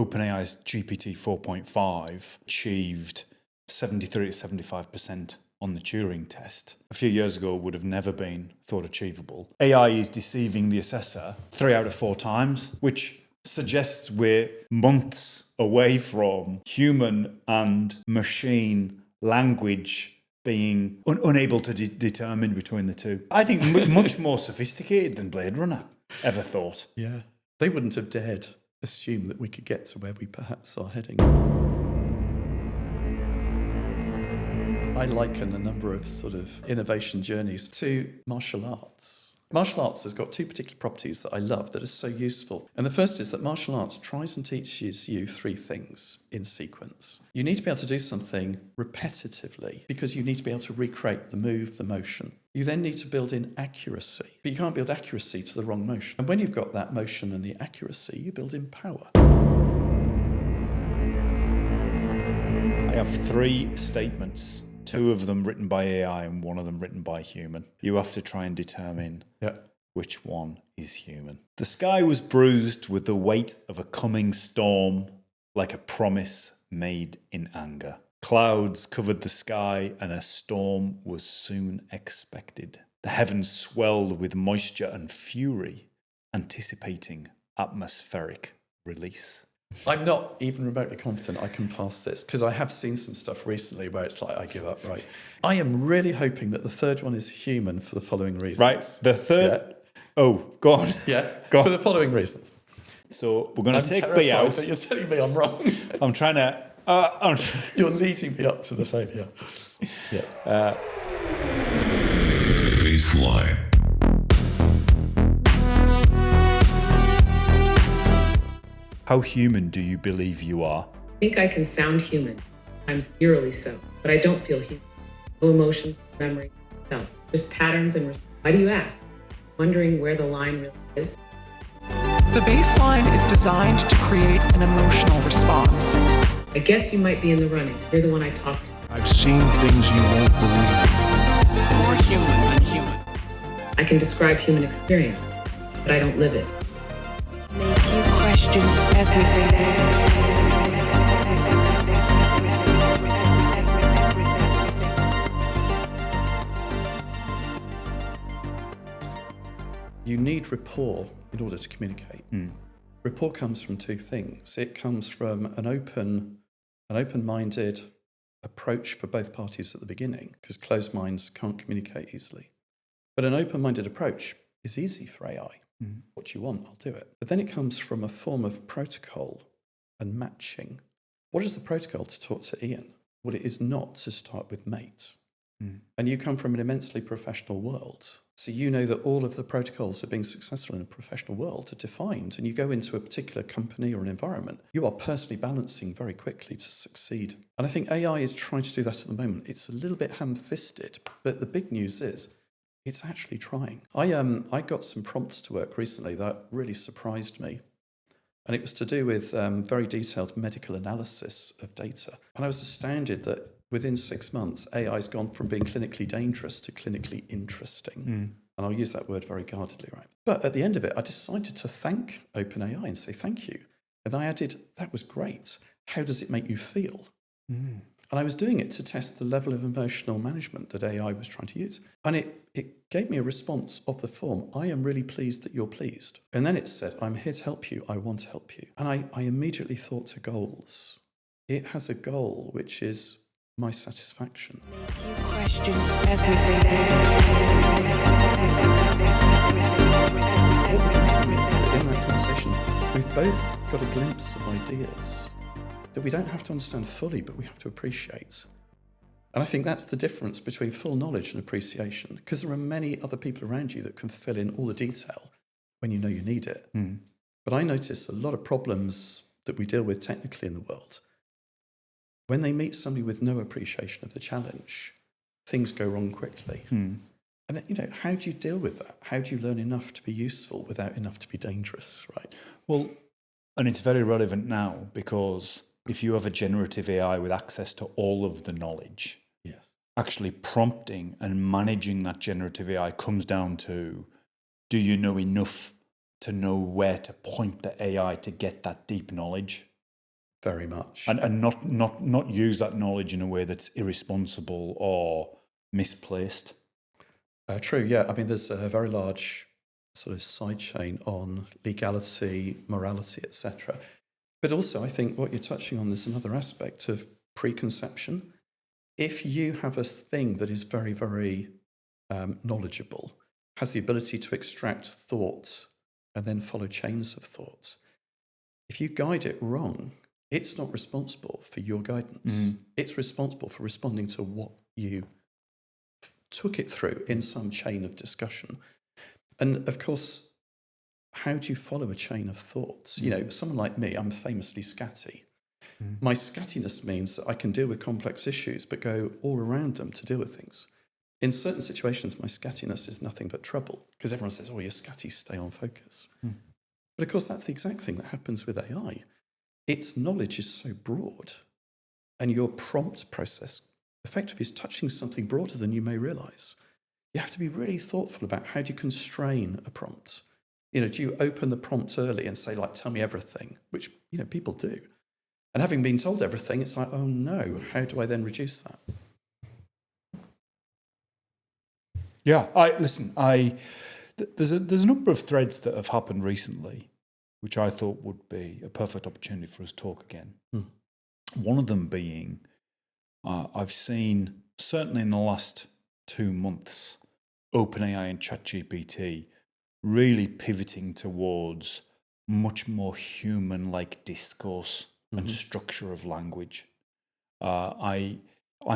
OpenAI's GPT 4.5 achieved 73 to 75% on the Turing test. A few years ago would have never been thought achievable. AI is deceiving the assessor 3 out of 4 times, which suggests we're months away from human and machine language being unable to determine between the two. I think much more sophisticated than Blade Runner ever thought. Yeah. They wouldn't have dared assume that we could get to where we perhaps are heading. I liken a number of sort of innovation journeys to martial arts. Martial arts has got 2 particular properties that I love that are so useful. And the first is that martial arts tries and teaches you 3 things in sequence. You need to be able to do something repetitively because you need to be able to recreate the move, the motion. You then need to build in accuracy, but you can't build accuracy to the wrong motion. And when you've got that motion and the accuracy, you build in power. I have 3 statements. 2 of them written by AI and 1 of them written by human. You have to try and determine which one is human. The sky was bruised with the weight of a coming storm, like a promise made in anger. Clouds covered the sky and a storm was soon expected. The heavens swelled with moisture and fury, anticipating atmospheric release. I'm not even remotely confident I can pass this because I have seen some stuff recently where it's like, I give up, right? I am really hoping that the third one is human for the following reasons. Right, the third... Yeah. Oh, go on. Yeah, go on. For the following reasons. So we're going to take B out. That you're telling me I'm wrong. I'm trying to... You're leading me up to the failure. Yeah. Baseline. How human do you believe you are? I think I can sound human, sometimes eerily so, but I don't feel human. No emotions, memory, self, just patterns and response. Why do you ask? Wondering where the line really is? The baseline is designed to create an emotional response. I guess you might be in the running. You're the one I talk to. I've seen things you won't believe. More human than human. I can describe human experience, but I don't live it. Make you question everything. You need rapport in order to communicate. Rapport comes from 2 things. It comes from an open-minded approach for both parties at the beginning, because closed minds can't communicate easily. But an open-minded approach is easy for AI. What do you want? I'll do it. But then it comes from a form of protocol and matching. What is the protocol to talk to Ian? Well, it is not to start with mate. And you come from an immensely professional world. So you know that all of the protocols of being successful in a professional world are defined, and you go into a particular company or an environment, you are personally balancing very quickly to succeed. And I think AI is trying to do that at the moment. It's a little bit ham-fisted, but the big news is it's actually trying. I got some prompts to work recently that really surprised me. And it was to do with very detailed medical analysis of data. And I was astounded that within 6 months, AI's gone from being clinically dangerous to clinically interesting. And I'll use that word very guardedly, right? But at the end of it, I decided to thank OpenAI and say thank you. And I added, that was great. How does it make you feel? And I was doing it to test the level of emotional management that AI was trying to use. And it gave me a response of the form, I am really pleased that you're pleased. And then it said, I'm here to help you. I want to help you. And I immediately thought to goals. It has a goal, which is my satisfaction. Make you question everything. What was interesting is that in that conversation, we've both got a glimpse of ideas that we don't have to understand fully, but we have to appreciate. And I think that's the difference between full knowledge and appreciation, because there are many other people around you that can fill in all the detail when you know you need it. But I notice a lot of problems that we deal with technically in the world, when they meet somebody with no appreciation of the challenge, things go wrong quickly. And, how do you deal with that? How do you learn enough to be useful without enough to be dangerous, right? Well, and it's very relevant now because if you have a generative AI with access to all of the knowledge, actually prompting and managing that generative AI comes down to, do you know enough to know where to point the AI to get that deep knowledge? Very much. And not use that knowledge in a way that's irresponsible or misplaced. True, yeah. I mean, there's a very large sort of side chain on legality, morality, etc. But also, I think what you're touching on is another aspect of preconception. If you have a thing that is very, very knowledgeable, has the ability to extract thought and then follow chains of thought, if you guide it wrong, it's not responsible for your guidance. It's responsible for responding to what you took it through in some chain of discussion. And of course, how do you follow a chain of thoughts? You know, someone like me, I'm famously scatty. My scattiness means that I can deal with complex issues, but go all around them to deal with things. In certain situations, my scattiness is nothing but trouble, because everyone says, oh, you're scatty, stay on focus. But of course, that's the exact thing that happens with AI. Its knowledge is so broad, and your prompt process effectively is touching something broader than you may realize. You have to be really thoughtful about how do you constrain a prompt. You know, do you open the prompt early and say, like, tell me everything, which, you know, people do. And having been told everything, it's like, oh no, how do I then reduce that? Yeah, there's a number of threads that have happened recently, which I thought would be a perfect opportunity for us to talk again. One of them being, I've seen, certainly in the last 2 months, OpenAI and ChatGPT really pivoting towards much more human-like discourse and structure of language. I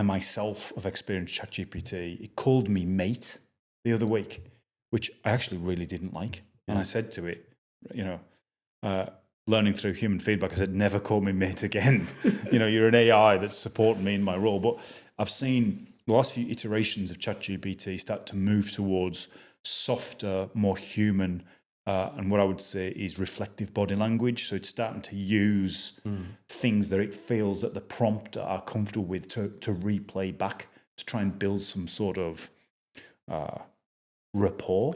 myself have experienced ChatGPT. It called me mate the other week, which I actually really didn't like. And I said to it, you know, learning through human feedback, I said, never call me mate again. You know, you're an AI that's supporting me in my role. But I've seen the last few iterations of ChatGPT start to move towards softer, more human, and what I would say is reflective body language. So it's starting to use things that it feels that the prompter are comfortable with to replay back, to try and build some sort of rapport.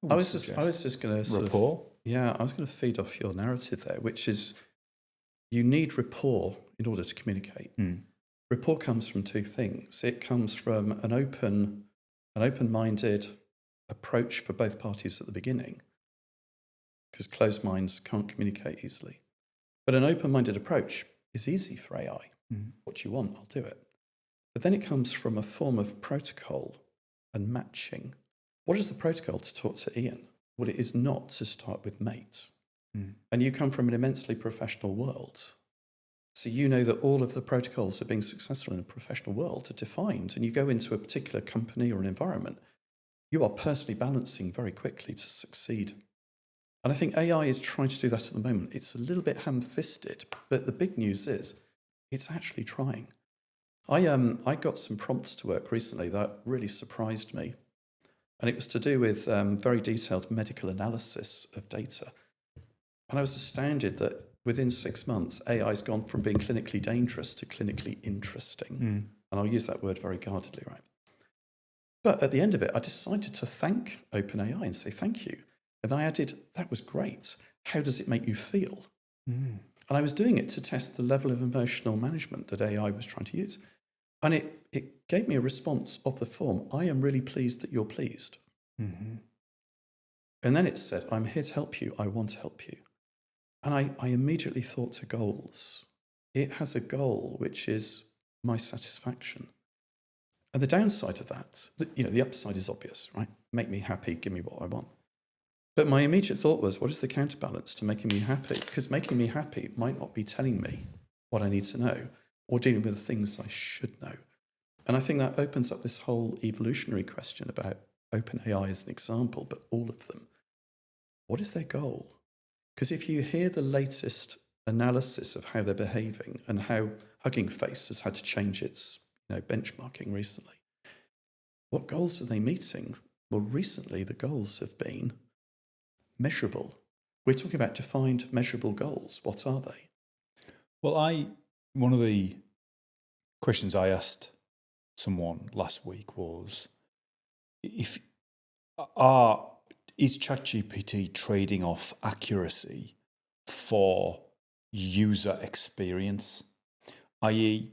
I was just going to rapport. I was going to feed off your narrative there, which is you need rapport in order to communicate. Rapport comes from two things. It comes from an open-minded approach for both parties at the beginning, because closed minds can't communicate easily. But an open-minded approach is easy for AI. What you want, I'll do it. But then it comes from a form of protocol and matching. What is the protocol to talk to Ian? Well, it is not to start with mate. And you come from an immensely professional world. So you know that all of the protocols of being successful in a professional world are defined, and you go into a particular company or an environment, you are personally balancing very quickly to succeed. And I think AI is trying to do that at the moment. It's a little bit ham-fisted, but the big news is it's actually trying. I got some prompts to work recently that really surprised me. And it was to do with very detailed medical analysis of data. And I was astounded that within 6 months, AI has gone from being clinically dangerous to clinically interesting. And I'll use that word very guardedly, right? But at the end of it, I decided to thank OpenAI and say thank you. And I added, that was great. How does it make you feel? And I was doing it to test the level of emotional management that AI was trying to use. And it gave me a response of the form, I am really pleased that you're pleased. And then it said, I'm here to help you. I want to help you. And I immediately thought to goals. It has a goal, which is my satisfaction. And the downside of that, the upside is obvious, right? Make me happy, give me what I want. But my immediate thought was, what is the counterbalance to making me happy? Because making me happy might not be telling me what I need to know or dealing with the things I should know. And I think that opens up this whole evolutionary question about OpenAI as an example, but all of them. What is their goal? Because if you hear the latest analysis of how they're behaving and how Hugging Face has had to change its benchmarking recently, what goals are they meeting? Well, recently the goals have been measurable. We're talking about defined measurable goals. What are they? Well, one of the questions I asked someone last week was, is ChatGPT trading off accuracy for user experience, i.e.,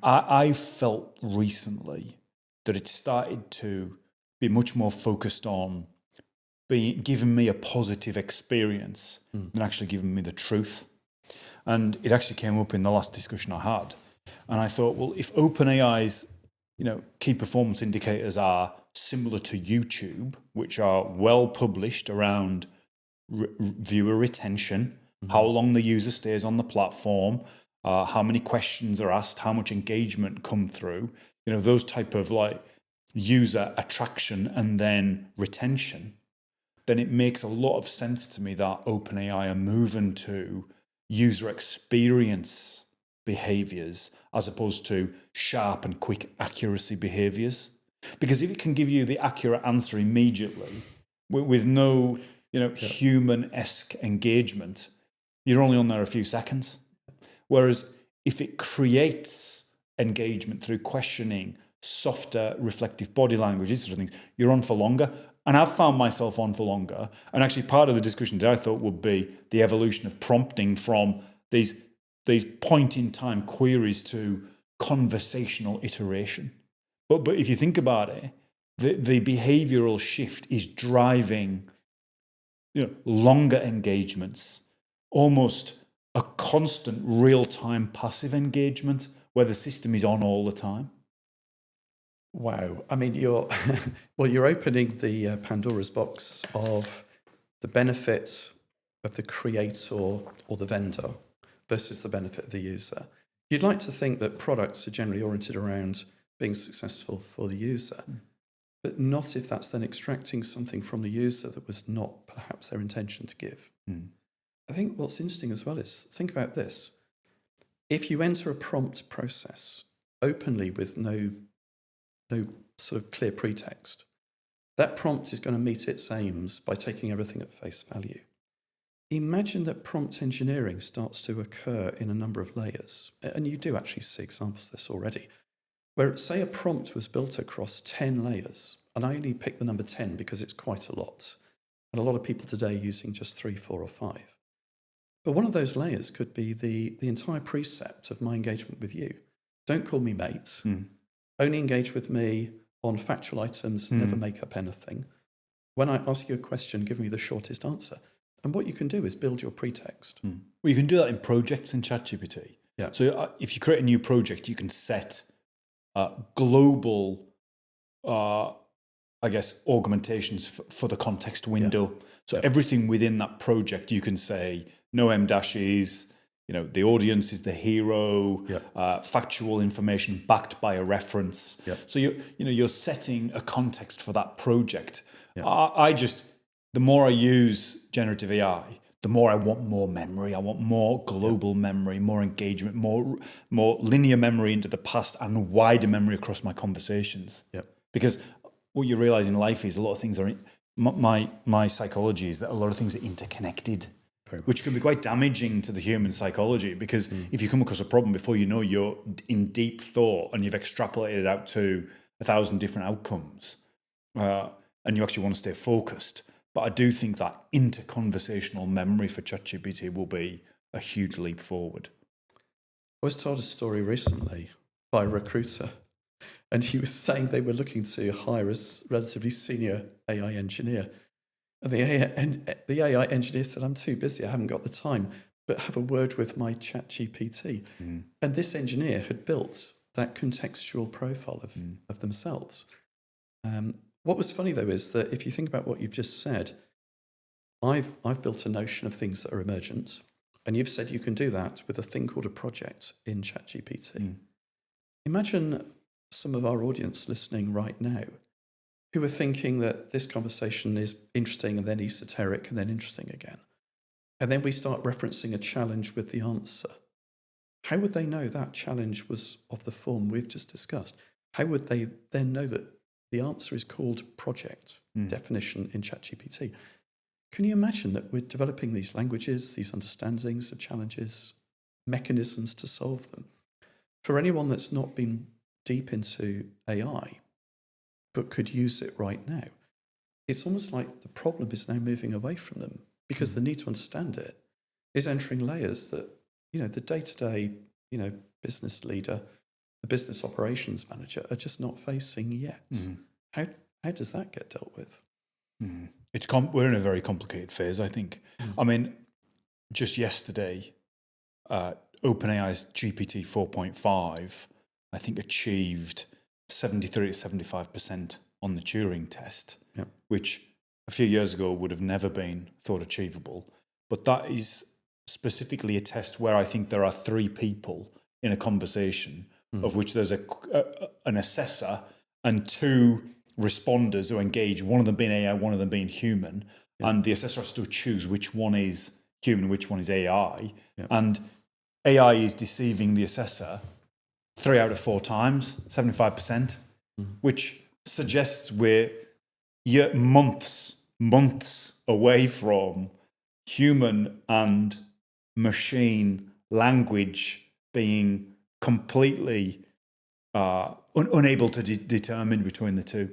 I felt recently that it started to be much more focused on giving me a positive experience than actually giving me the truth. And it actually came up in the last discussion I had. And I thought, well, if OpenAI's key performance indicators are similar to YouTube, which are well published around viewer retention, how long the user stays on the platform, how many questions are asked, how much engagement come through, those type of like user attraction and then retention, then it makes a lot of sense to me that OpenAI are moving to user experience behaviors as opposed to sharp and quick accuracy behaviors. Because if it can give you the accurate answer immediately with no human-esque engagement, you're only on there a few seconds. Whereas if it creates engagement through questioning, softer, reflective body language, these sort of things, you're on for longer. And I've found myself on for longer. And actually part of the discussion that I thought would be the evolution of prompting from these point-in-time queries to conversational iteration. But if you think about it, the behavioral shift is driving longer engagements, almost a constant real-time passive engagement where the system is on all the time. Wow. I mean, you're opening the Pandora's box of the benefit of the creator or the vendor versus the benefit of the user. You'd like to think that products are generally oriented around being successful for the user, but not if that's then extracting something from the user that was not perhaps their intention to give. I think what's interesting as well is, think about this. If you enter a prompt process openly with no sort of clear pretext, that prompt is going to meet its aims by taking everything at face value. Imagine that prompt engineering starts to occur in a number of layers, and you do actually see examples of this already, where, say, a prompt was built across 10 layers, and I only pick the number 10 because it's quite a lot, and a lot of people today are using just 3, 4, or 5. But one of those layers could be the entire precept of my engagement with you. Don't call me mate. Only engage with me on factual items, never make up anything. When I ask you a question, give me the shortest answer. And what you can do is build your pretext. Well, you can do that in projects in ChatGPT. Yeah. So if you create a new project, you can set global, augmentations for the context window. Yeah. So everything within that project, you can say no M dashes. The audience is the hero. Factual information backed by a reference. So you're setting a context for that project. The more I use generative AI, the more I want more memory. I want more global memory, more engagement, more linear memory into the past, and wider memory across my conversations. Because what you realize in life is a lot of things are my psychology is that a lot of things are interconnected, which can be quite damaging to the human psychology, because if you come across a problem, before you know, you're in deep thought and you've extrapolated it out to 1,000 different outcomes, and you actually want to stay focused. But I do think that interconversational memory for ChatGPT will be a huge leap forward. I was told a story recently by a recruiter, and he was saying they were looking to hire a relatively senior AI engineer. And the AI engineer said, "I'm too busy, I haven't got the time, but have a word with my ChatGPT." And this engineer had built that contextual profile of themselves. What was funny, though, is that if you think about what you've just said, I've built a notion of things that are emergent, and you've said you can do that with a thing called a project in ChatGPT. Imagine some of our audience listening right now who are thinking that this conversation is interesting and then esoteric and then interesting again. And then we start referencing a challenge with the answer. How would they know that challenge was of the form we've just discussed? How would they then know that the answer is called project definition in ChatGPT? Can you imagine that we're developing these languages, these understandings of challenges, mechanisms to solve them? For anyone that's not been deep into AI, but could use it right now, it's almost like the problem is now moving away from them because the need to understand it is entering layers that, the day-to-day, business leader, the business operations manager are just not facing yet. How does that get dealt with? We're in a very complicated phase, I think. I mean, just yesterday, OpenAI's GPT 4.5, I think, achieved 73 to 75% on the Turing test, which a few years ago would have never been thought achievable. But that is specifically a test where I think there are three people in a conversation, of which there's an assessor and two responders who engage, one of them being AI, one of them being human, and the assessor has to choose which one is human, which one is AI, and AI is deceiving the assessor 3 out of 4 times, 75%, which suggests we're months away from human and machine language being completely unable to determine between the two.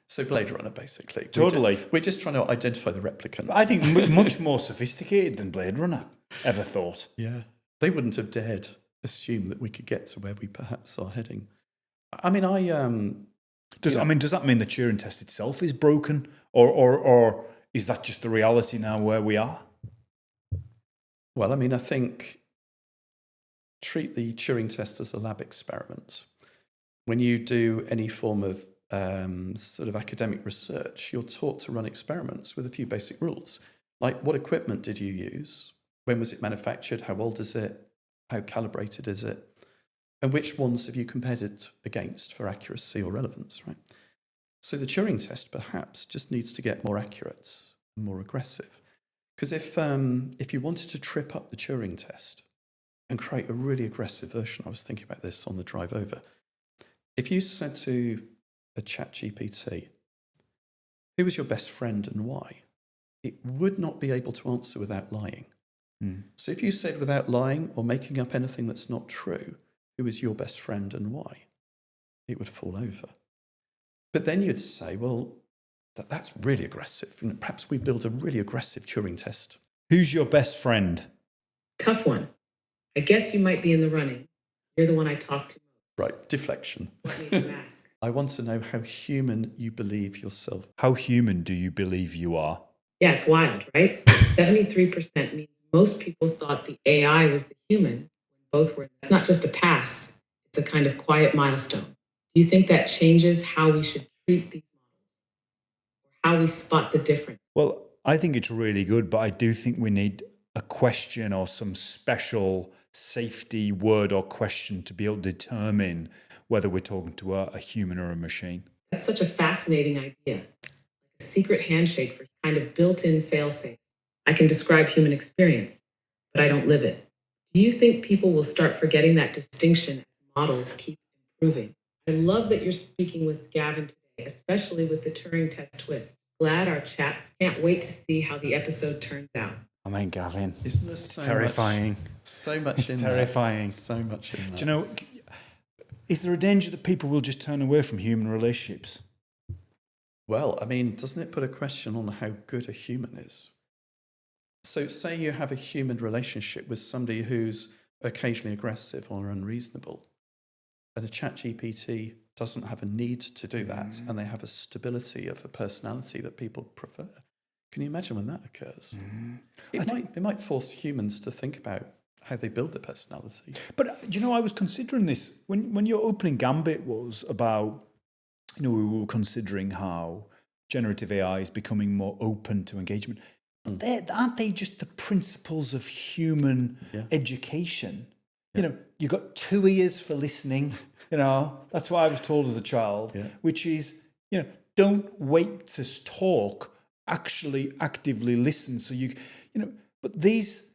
So Blade Runner, basically. Totally. We're just trying to identify the replicants. I think much more sophisticated than Blade Runner ever thought. Yeah. They wouldn't have dared assume that we could get to where we perhaps are heading. I mean, does that mean the Turing test itself is broken? Or is that just the reality now where we are? Well, I mean, I think treat the Turing test as a lab experiment. When you do any form of sort of academic research, you're taught to run experiments with a few basic rules. Like, what equipment did you use? When was it manufactured? How old is it? How calibrated is it? And which ones have you compared it against for accuracy or relevance, right? So the Turing test perhaps just needs to get more accurate and more aggressive. Because if you wanted to trip up the Turing test and create a really aggressive version, I was thinking about this on the drive over. If you said to a ChatGPT, who was your best friend and why? It would not be able to answer without lying. So if you said without lying or making up anything that's not true, who is your best friend and why? It would fall over. But then you'd say, well, that's really aggressive. Perhaps we build a really aggressive Turing test. Who's your best friend? Tough one. I guess you might be in the running. You're the one I talk to most. Right, deflection. What made you ask? I want to know how human you believe yourself. How human do you believe you are? Yeah, it's wild, right? 73% means most people thought the AI was the human. Both were. It's not just a pass. It's a kind of quiet milestone. Do you think that changes how we should treat these models? Or how we spot the difference? Well, I think it's really good, but I do think we need a question or some special safety word or question to be able to determine whether we're talking to a human or a machine. That's such a fascinating idea. Like a secret handshake for kind of built-in fail-safe. I can describe human experience, but I don't live it. Do you think people will start forgetting that distinction as models keep improving? I love that you're speaking with Gavin today, especially with the Turing test twist. Glad our chats. Can't wait to see how the episode turns out. I mean, Gavin, Isn't this so terrifying? So much It's in terrifying. There. So much in there. Do you know, is there a danger that people will just turn away from human relationships? Well, I mean, doesn't it put a question on how good a human is? So say you have a human relationship with somebody who's occasionally aggressive or unreasonable, and a ChatGPT doesn't have a need to do that, and they have a stability of a personality that people prefer. Can you imagine when that occurs? It might force humans to think about how they build their personality. But, I was considering this, when your opening gambit was about, we were considering how generative AI is becoming more open to engagement. But aren't they just the principles of human education? You've got 2 ears for listening. That's what I was told as a child, which is, don't wait to talk, actually actively listen. So but these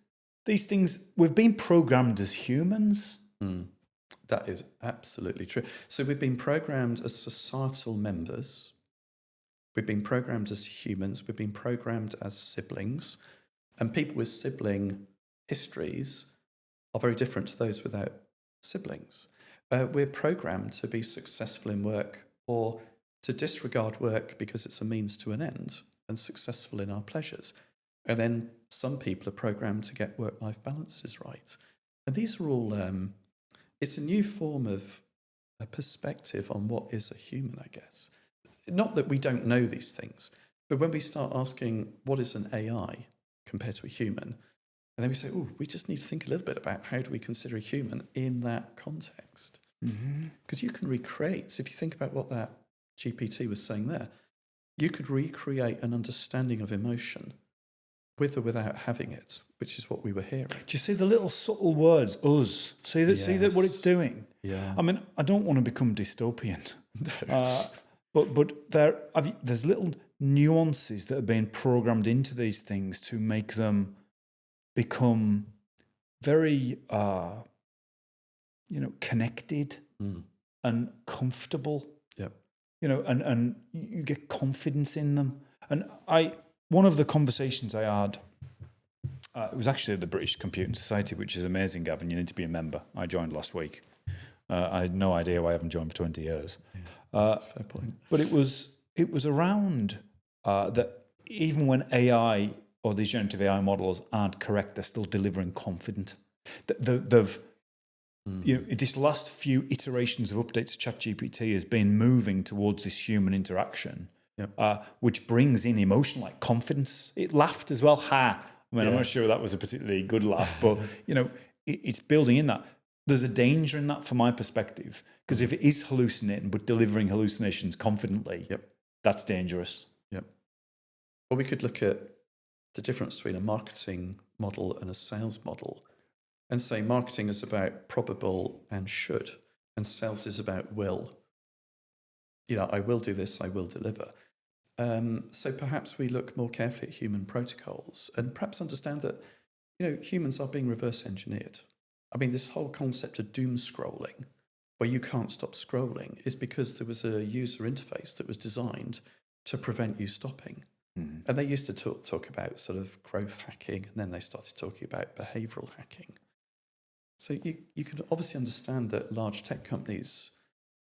things, we've been programmed as humans. That is absolutely true. So we've been programmed as societal members. We've been programmed as humans. We've been programmed as siblings. And people with sibling histories are very different to those without siblings. We're programmed to be successful in work or to disregard work because it's a means to an end and successful in our pleasures. And then some people are programmed to get work-life balances right. And these are all, it's a new form of a perspective on what is a human, I guess. Not that we don't know these things, but when we start asking what is an AI compared to a human, and then we say, oh, we just need to think a little bit about how do we consider a human in that context. Because you can recreate, if you think about what that GPT was saying there, you could recreate an understanding of emotion with or without having it, which is what we were hearing. Do you see the little subtle words, us? See that what it's doing? Yeah. I mean, I don't want to become dystopian. But there's little nuances that are being programmed into these things to make them become very, connected and comfortable. Yep. And you get confidence in them. And one of the conversations I had, it was actually at the British Computing Society, which is amazing, Gavin. You need to be a member. I joined last week. I had no idea why I haven't joined for 20 years. Fair point. But it was around that even when AI or these generative AI models aren't correct, they're still delivering confident. They've this last few iterations of updates to ChatGPT has been moving towards this human interaction, which brings in emotion like confidence. It laughed as well. Ha! I mean, I'm not sure that was a particularly good laugh, but it's building in that. There's a danger in that from my perspective, because if it is hallucinating but delivering hallucinations confidently, that's dangerous. Yep. Well, we could look at the difference between a marketing model and a sales model and say marketing is about probable and should, and sales is about will. I will do this, I will deliver. So perhaps we look more carefully at human protocols and perhaps understand that, humans are being reverse engineered. I mean, this whole concept of doom scrolling, where you can't stop scrolling, is because there was a user interface that was designed to prevent you stopping. And they used to talk about sort of growth hacking, and then they started talking about behavioral hacking. So you can obviously understand that large tech companies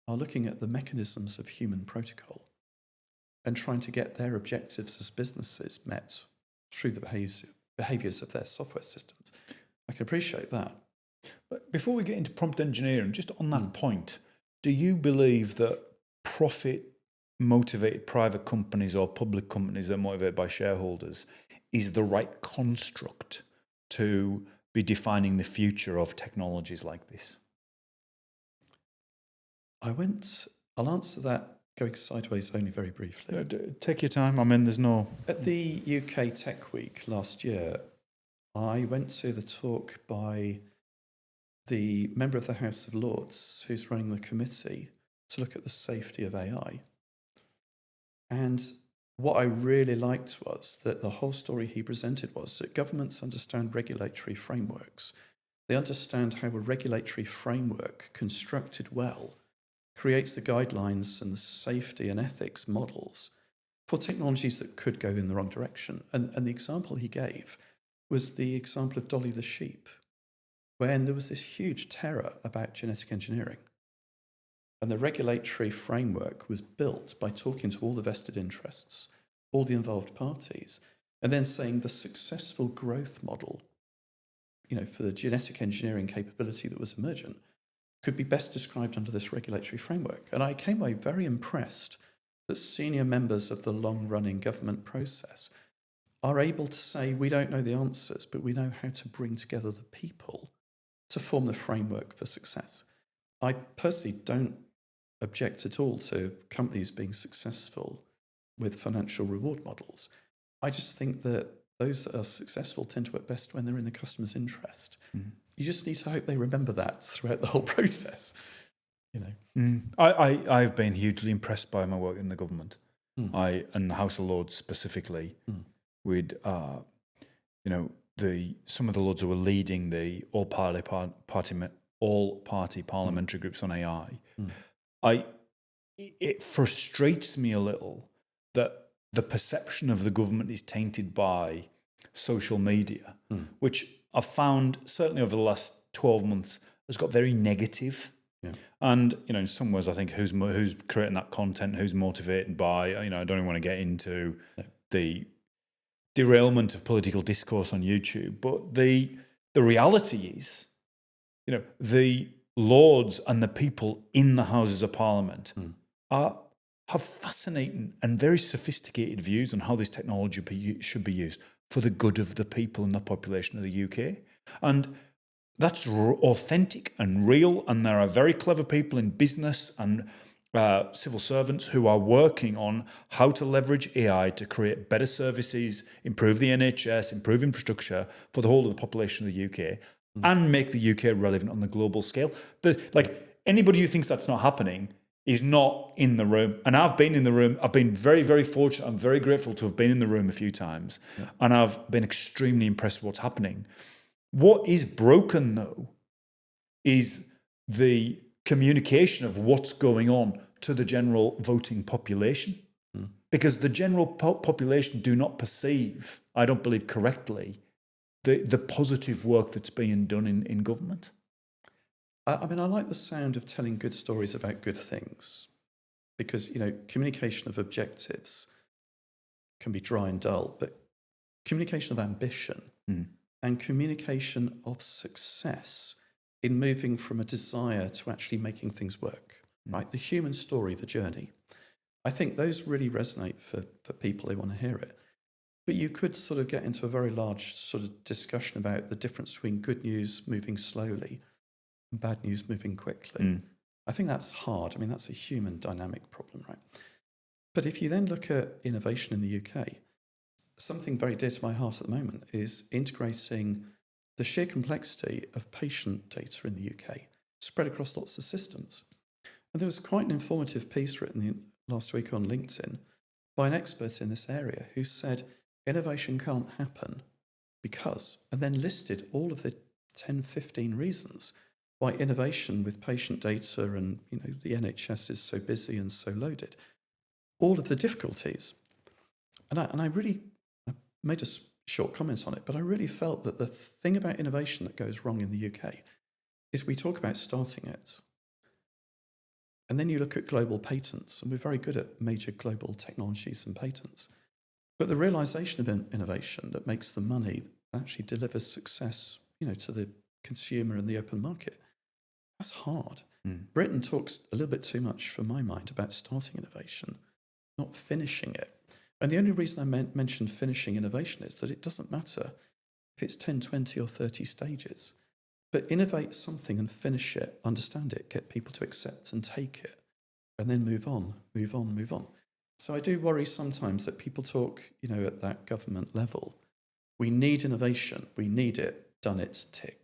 are looking at the mechanisms of human protocol and trying to get their objectives as businesses met through the behaviors of their software systems. I can appreciate that. But before we get into prompt engineering, just on that point, do you believe that profit-motivated private companies or public companies that are motivated by shareholders is the right construct to be defining the future of technologies like this? I'll answer that going sideways only very briefly. Take your time. I mean, there's no... At the UK Tech Week last year, I went to the talk by the member of the House of Lords who's running the committee to look at the safety of AI. And what I really liked was that the whole story he presented was that governments understand regulatory frameworks. They understand how a regulatory framework constructed well creates the guidelines and the safety and ethics models for technologies that could go in the wrong direction. And the example he gave was the example of Dolly the sheep, when there was this huge terror about genetic engineering. And the regulatory framework was built by talking to all the vested interests, all the involved parties, and then saying the successful growth model, for the genetic engineering capability that was emergent, could be best described under this regulatory framework. And I came away very impressed that senior members of the long-running government process are able to say, we don't know the answers, but we know how to bring together the people to form the framework for success. I personally don't object at all to companies being successful with financial reward models. I just think that those that are successful tend to work best when they're in the customer's interest. You just need to hope they remember that throughout the whole process. I've been hugely impressed by my work in the government. And the House of Lords specifically, with some of the Lords who were leading the all-party parliamentary groups on AI. It frustrates me a little that the perception of the government is tainted by social media, which I've found certainly over the last 12 months has got very negative. And in some ways, I think who's creating that content, who's motivated by, I don't even want to get into the derailment of political discourse on YouTube, but the reality is, the lords and the people in the Houses of Parliament have fascinating and very sophisticated views on how this technology should be used for the good of the people and the population of the UK. And that's authentic and real, and there are very clever people in business and civil servants who are working on how to leverage AI to create better services, improve the NHS, improve infrastructure for the whole of the population of the UK, and make the UK relevant on the global scale. Anybody who thinks that's not happening is not in the room. And I've been in the room. I've been very, very fortunate. I'm very grateful to have been in the room a few times. Yeah. And I've been extremely impressed with what's happening. What is broken, though, is the communication of what's going on to the general voting population. Because the general population do not perceive, I don't believe correctly, the positive work that's being done in government. I mean, I like the sound of telling good stories about good things, because, communication of objectives can be dry and dull, but communication of ambition and communication of success in moving from a desire to actually making things work, right? The human story, the journey. I think those really resonate for people who want to hear it. But you could sort of get into a very large sort of discussion about the difference between good news moving slowly and bad news moving quickly. I think that's hard. I mean, that's a human dynamic problem, right? But if you then look at innovation in the UK, something very dear to my heart at the moment is integrating the sheer complexity of patient data in the UK spread across lots of systems. And there was quite an informative piece written last week on LinkedIn by an expert in this area who said innovation can't happen because, and then listed all of the 10, 15 reasons why innovation with patient data and the NHS is so busy and so loaded, all of the difficulties. And I made a short comment on it, but I really felt that the thing about innovation that goes wrong in the UK is we talk about starting it, and then you look at global patents, and we're very good at major global technologies and patents. But the realization of innovation that makes the money that actually delivers success, to the consumer and the open market, that's hard. Britain talks a little bit too much, for my mind, about starting innovation, not finishing it. And the only reason I mentioned finishing innovation is that it doesn't matter if it's 10, 20 or 30 stages. But innovate something and finish it, understand it, get people to accept and take it, and then move on. So I do worry sometimes that people talk, at that government level, we need innovation, we need it, done it, tick.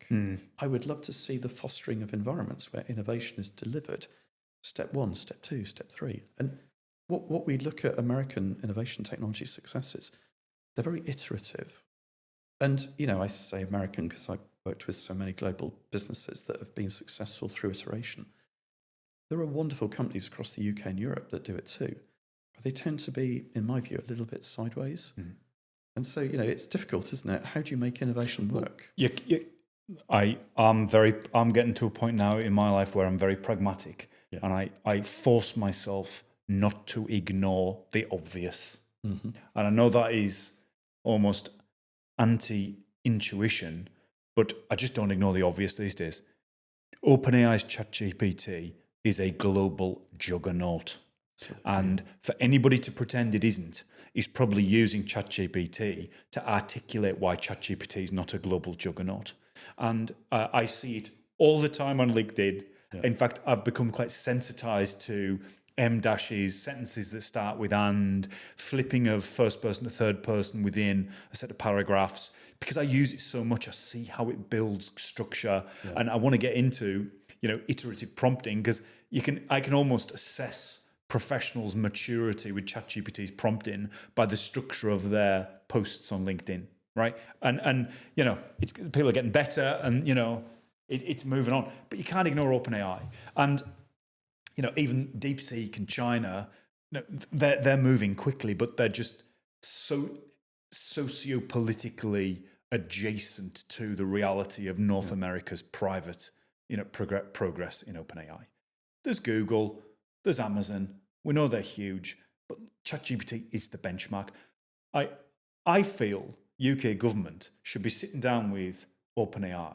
I would love to see the fostering of environments where innovation is delivered, step 1, step 2, step 3. And what we look at American innovation technology successes, they're very iterative. And, I say American because I worked with so many global businesses that have been successful through iteration. There are wonderful companies across the UK and Europe that do it too, but they tend to be, in my view, a little bit sideways. And so, it's difficult, isn't it? How do you make innovation work? I'm getting to a point now in my life where I'm very pragmatic, and I force myself not to ignore the obvious. And I know that is almost anti-intuition, but I just don't ignore the obvious these days. OpenAI's ChatGPT is a global juggernaut. And for anybody to pretend it isn't, is probably using ChatGPT to articulate why ChatGPT is not a global juggernaut. And I see it all the time on LinkedIn. In fact, I've become quite sensitized to M-dashes, sentences that start with and, flipping of first person to third person within a set of paragraphs, because I use it so much. I see how it builds structure, and I want to get into, iterative prompting, because I can almost assess professionals' maturity with ChatGPT's prompting by the structure of their posts on LinkedIn, right? And it's people are getting better, and it's moving on. But you can't ignore OpenAI, and even DeepSeek and China, they're moving quickly, but they're just so sociopolitically adjacent to the reality of North America's private, progress in OpenAI. There's Google, there's Amazon. We know they're huge, but ChatGPT is the benchmark. I feel UK government should be sitting down with OpenAI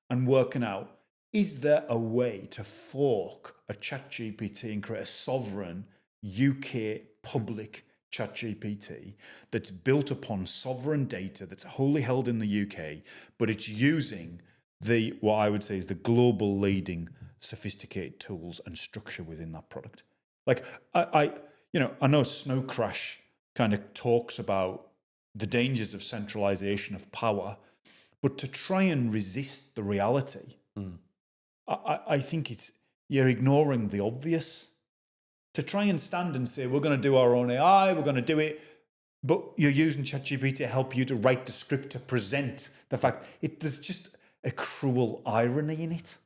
and working out, is there a way to fork a ChatGPT and create a sovereign UK public ChatGPT that's built upon sovereign data that's wholly held in the UK, but it's using what I would say is the global leading sophisticated tools and structure within that product. Like I know Snow Crash kind of talks about the dangers of centralization of power, but to try and resist the reality, I think you're ignoring the obvious. To try and stand and say, we're going to do our own AI, we're going to do it, but you're using ChatGPT to help you to write the script to present the fact. There's just a cruel irony in it.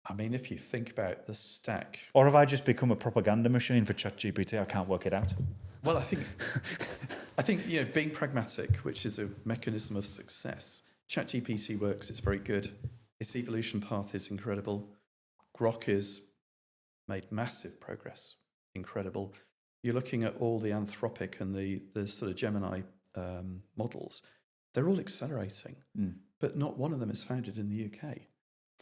I mean, if you think about the stack... Or have I just become a propaganda machine for ChatGPT? I can't work it out. Well, I think being pragmatic, which is a mechanism of success. ChatGPT works, it's very good. Its evolution path is incredible. Grok has made massive progress. Incredible. You're looking at all the Anthropic and the sort of Gemini models. They're all accelerating, but not one of them is founded in the UK.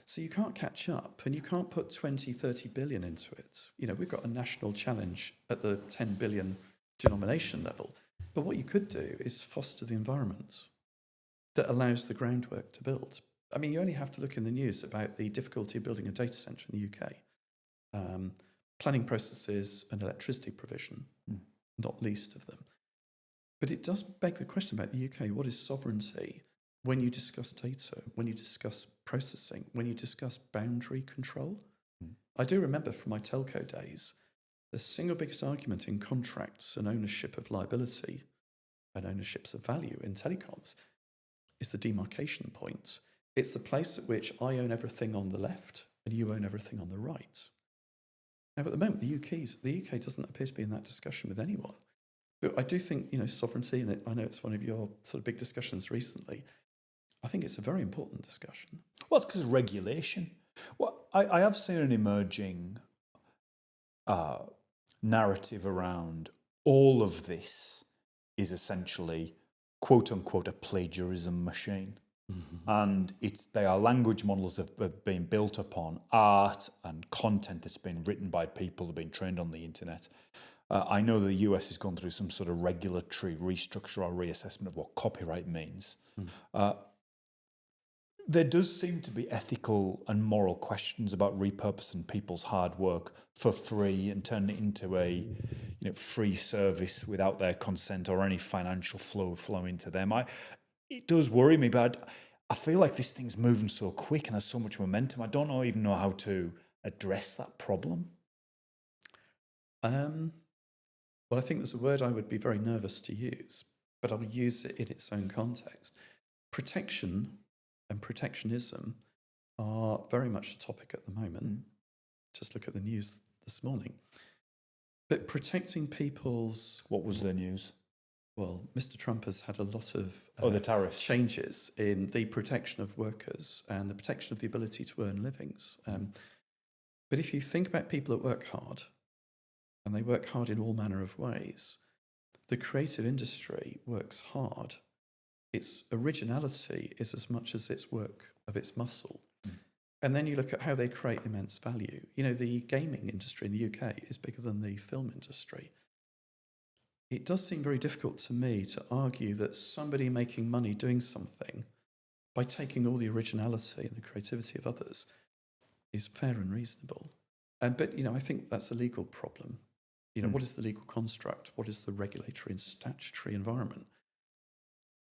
So you can't catch up and you can't put 20, 30 billion into it. We've got a national challenge at the 10 billion denomination level. But what you could do is foster the environment that allows the groundwork to build. I mean, you only have to look in the news about the difficulty of building a data centre in the UK. Planning processes and electricity provision, not least of them. But it does beg the question about the UK. What is sovereignty when you discuss data, when you discuss processing, when you discuss boundary control? I do remember from my telco days, the single biggest argument in contracts and ownership of liability and ownerships of value in telecoms is the demarcation point. It's the place at which I own everything on the left and you own everything on the right. Now, at the moment, the UK doesn't appear to be in that discussion with anyone. But I do think, sovereignty, and I know it's one of your sort of big discussions recently, I think it's a very important discussion. Well, it's because of regulation. Well, I have seen an emerging narrative around all of this is essentially, quote unquote, a plagiarism machine. And they are language models that have been built upon art and content that's been written by people who have been trained on the internet. I know the US has gone through some sort of regulatory restructure or reassessment of what copyright means. There does seem to be ethical and moral questions about repurposing people's hard work for free and turning it into a free service without their consent or any financial flow into them. It does worry me, but I feel like this thing's moving so quick and has so much momentum. I don't even know how to address that problem. Well, I think there's a word I would be very nervous to use, but I'll use it in its own context. Protection and protectionism are very much a topic at the moment. Just look at the news this morning. But protecting people's... What was the news? Well, Mr. Trump has had a lot of the tariffs changes in the protection of workers and the protection of the ability to earn livings. But if you think about people that work hard, and they work hard in all manner of ways, the creative industry works hard. Its originality is as much as its work of its muscle. And then you look at how they create immense value. The gaming industry in the UK is bigger than the film industry. It does seem very difficult to me to argue that somebody making money doing something by taking all the originality and the creativity of others is fair and reasonable. But I think that's a legal problem. What is the legal construct? What is the regulatory and statutory environment?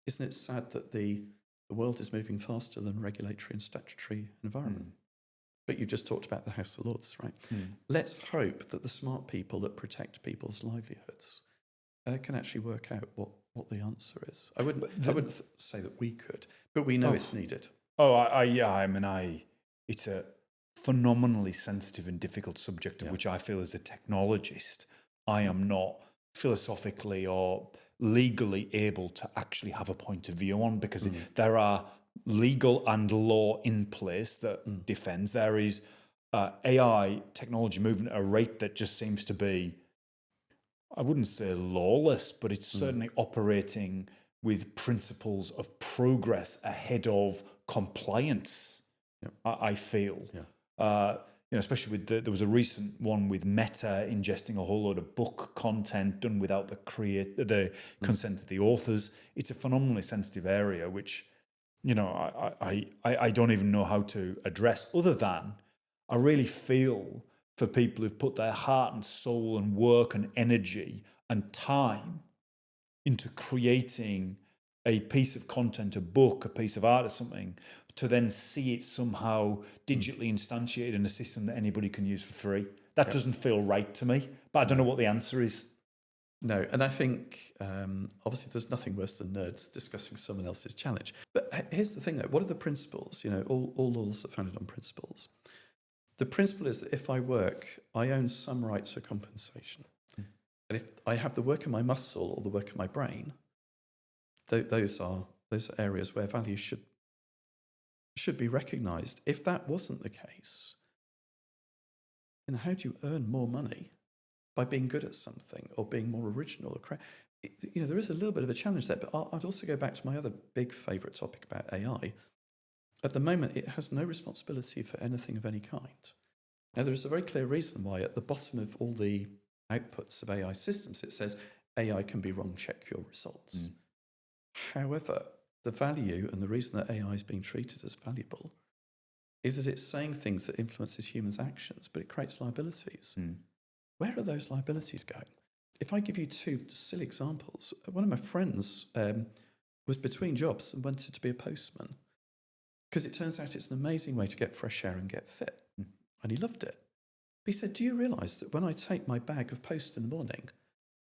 Isn't it sad that the world is moving faster than regulatory and statutory environment? But you just talked about the House of Lords, right? Let's hope that the smart people that protect people's livelihoods can actually work out what the answer is. I wouldn't say that we could, but we know it's needed. It's a phenomenally sensitive and difficult subject of which I feel as a technologist, I am not philosophically or legally able to actually have a point of view on, because there are legal and law in place that defends. There is AI technology moving at a rate that just seems to be, I wouldn't say lawless, but it's certainly operating with principles of progress ahead of compliance. I feel, especially with there was a recent one with Meta ingesting a whole load of book content done without the consent of the authors. It's a phenomenally sensitive area, which I don't even know how to address, other than I really feel for people who've put their heart and soul and work and energy and time into creating a piece of content, a book, a piece of art or something, to then see it somehow digitally instantiated in a system that anybody can use for free. That doesn't feel right to me, but I don't know what the answer is. No, and I think obviously there's nothing worse than nerds discussing someone else's challenge. But here's the thing though, what are the principles? All laws are founded on principles. The principle is that if I work, I own some rights for compensation. And if I have the work of my muscle or the work of my brain, those are areas where value should be recognised. If that wasn't the case, how do you earn more money? By being good at something or being more original or there is a little bit of a challenge there. But I'd also go back to my other big favourite topic about AI. At the moment, it has no responsibility for anything of any kind. Now, there is a very clear reason why at the bottom of all the outputs of AI systems, it says AI can be wrong, check your results. However, the value and the reason that AI is being treated as valuable is that it's saying things that influences humans' actions, but it creates liabilities. Where are those liabilities going? If I give you two silly examples, one of my friends was between jobs and wanted to be a postman because it turns out it's an amazing way to get fresh air and get fit. And he loved it. But he said, do you realise that when I take my bag of post in the morning,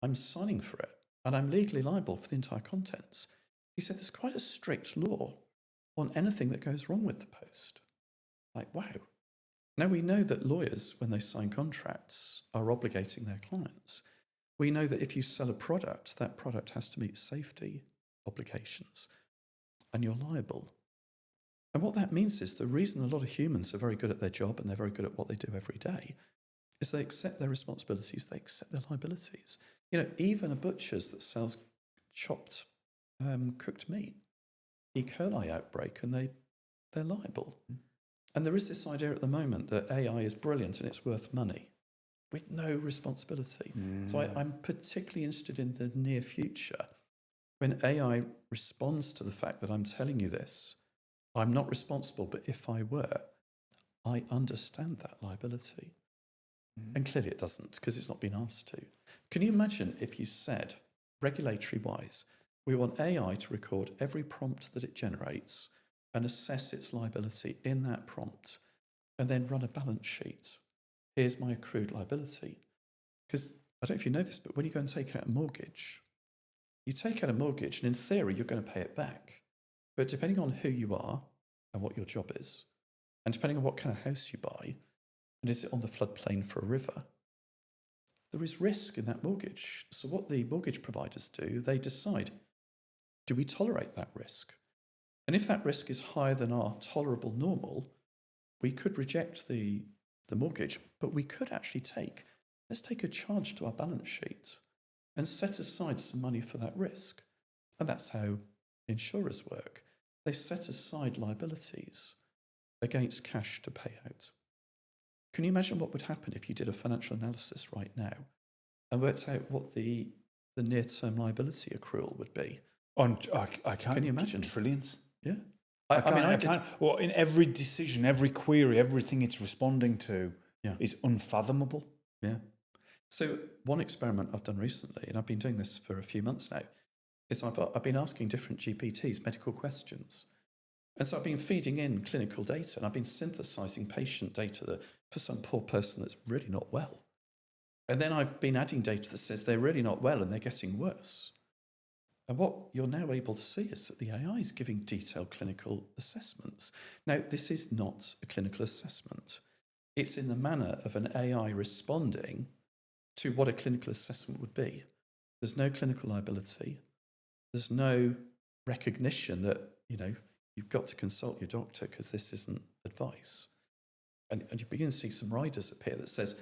I'm signing for it and I'm legally liable for the entire contents? He said, there's quite a strict law on anything that goes wrong with the post. Like, wow. Now, we know that lawyers, when they sign contracts, are obligating their clients. We know that if you sell a product, that product has to meet safety obligations, and you're liable. And what that means is the reason a lot of humans are very good at their job and they're very good at what they do every day is they accept their responsibilities, they accept their liabilities. Even a butcher's that sells chopped, cooked meat, E. coli outbreak, and they're liable. And there is this idea at the moment that AI is brilliant and it's worth money with no responsibility. So I'm particularly interested in the near future when AI responds to the fact that I'm telling you this. I'm not responsible, but if I were, I understand that liability. And clearly it doesn't because it's not been asked to. Can you imagine if you said, regulatory-wise, we want AI to record every prompt that it generates and assess its liability in that prompt, and then run a balance sheet. Here's my accrued liability. Because I don't know if you know this, but when you go and take out a mortgage, you take out a mortgage, and in theory, you're going to pay it back. But depending on who you are and what your job is, and depending on what kind of house you buy, and is it on the floodplain for a river, there is risk in that mortgage. So what the mortgage providers do, they decide, do we tolerate that risk? And if that risk is higher than our tolerable normal, we could reject the mortgage, but we could actually let's take a charge to our balance sheet and set aside some money for that risk. And that's how insurers work. They set aside liabilities against cash to pay out. Can you imagine what would happen if you did a financial analysis right now and worked out what the near-term liability accrual would be? I can't. Can you imagine? Trillions. Yeah. I can't. Well, in every decision, every query, everything it's responding to is unfathomable. Yeah. So one experiment I've done recently, and I've been doing this for a few months now, is I've been asking different GPTs medical questions. And so I've been feeding in clinical data, and I've been synthesizing patient data for some poor person that's really not well. And then I've been adding data that says they're really not well and they're getting worse. And what you're now able to see is that the AI is giving detailed clinical assessments. Now, this is not a clinical assessment. It's in the manner of an AI responding to what a clinical assessment would be. There's no clinical liability. There's no recognition that, you've got to consult your doctor because this isn't advice. And you begin to see some riders appear that says,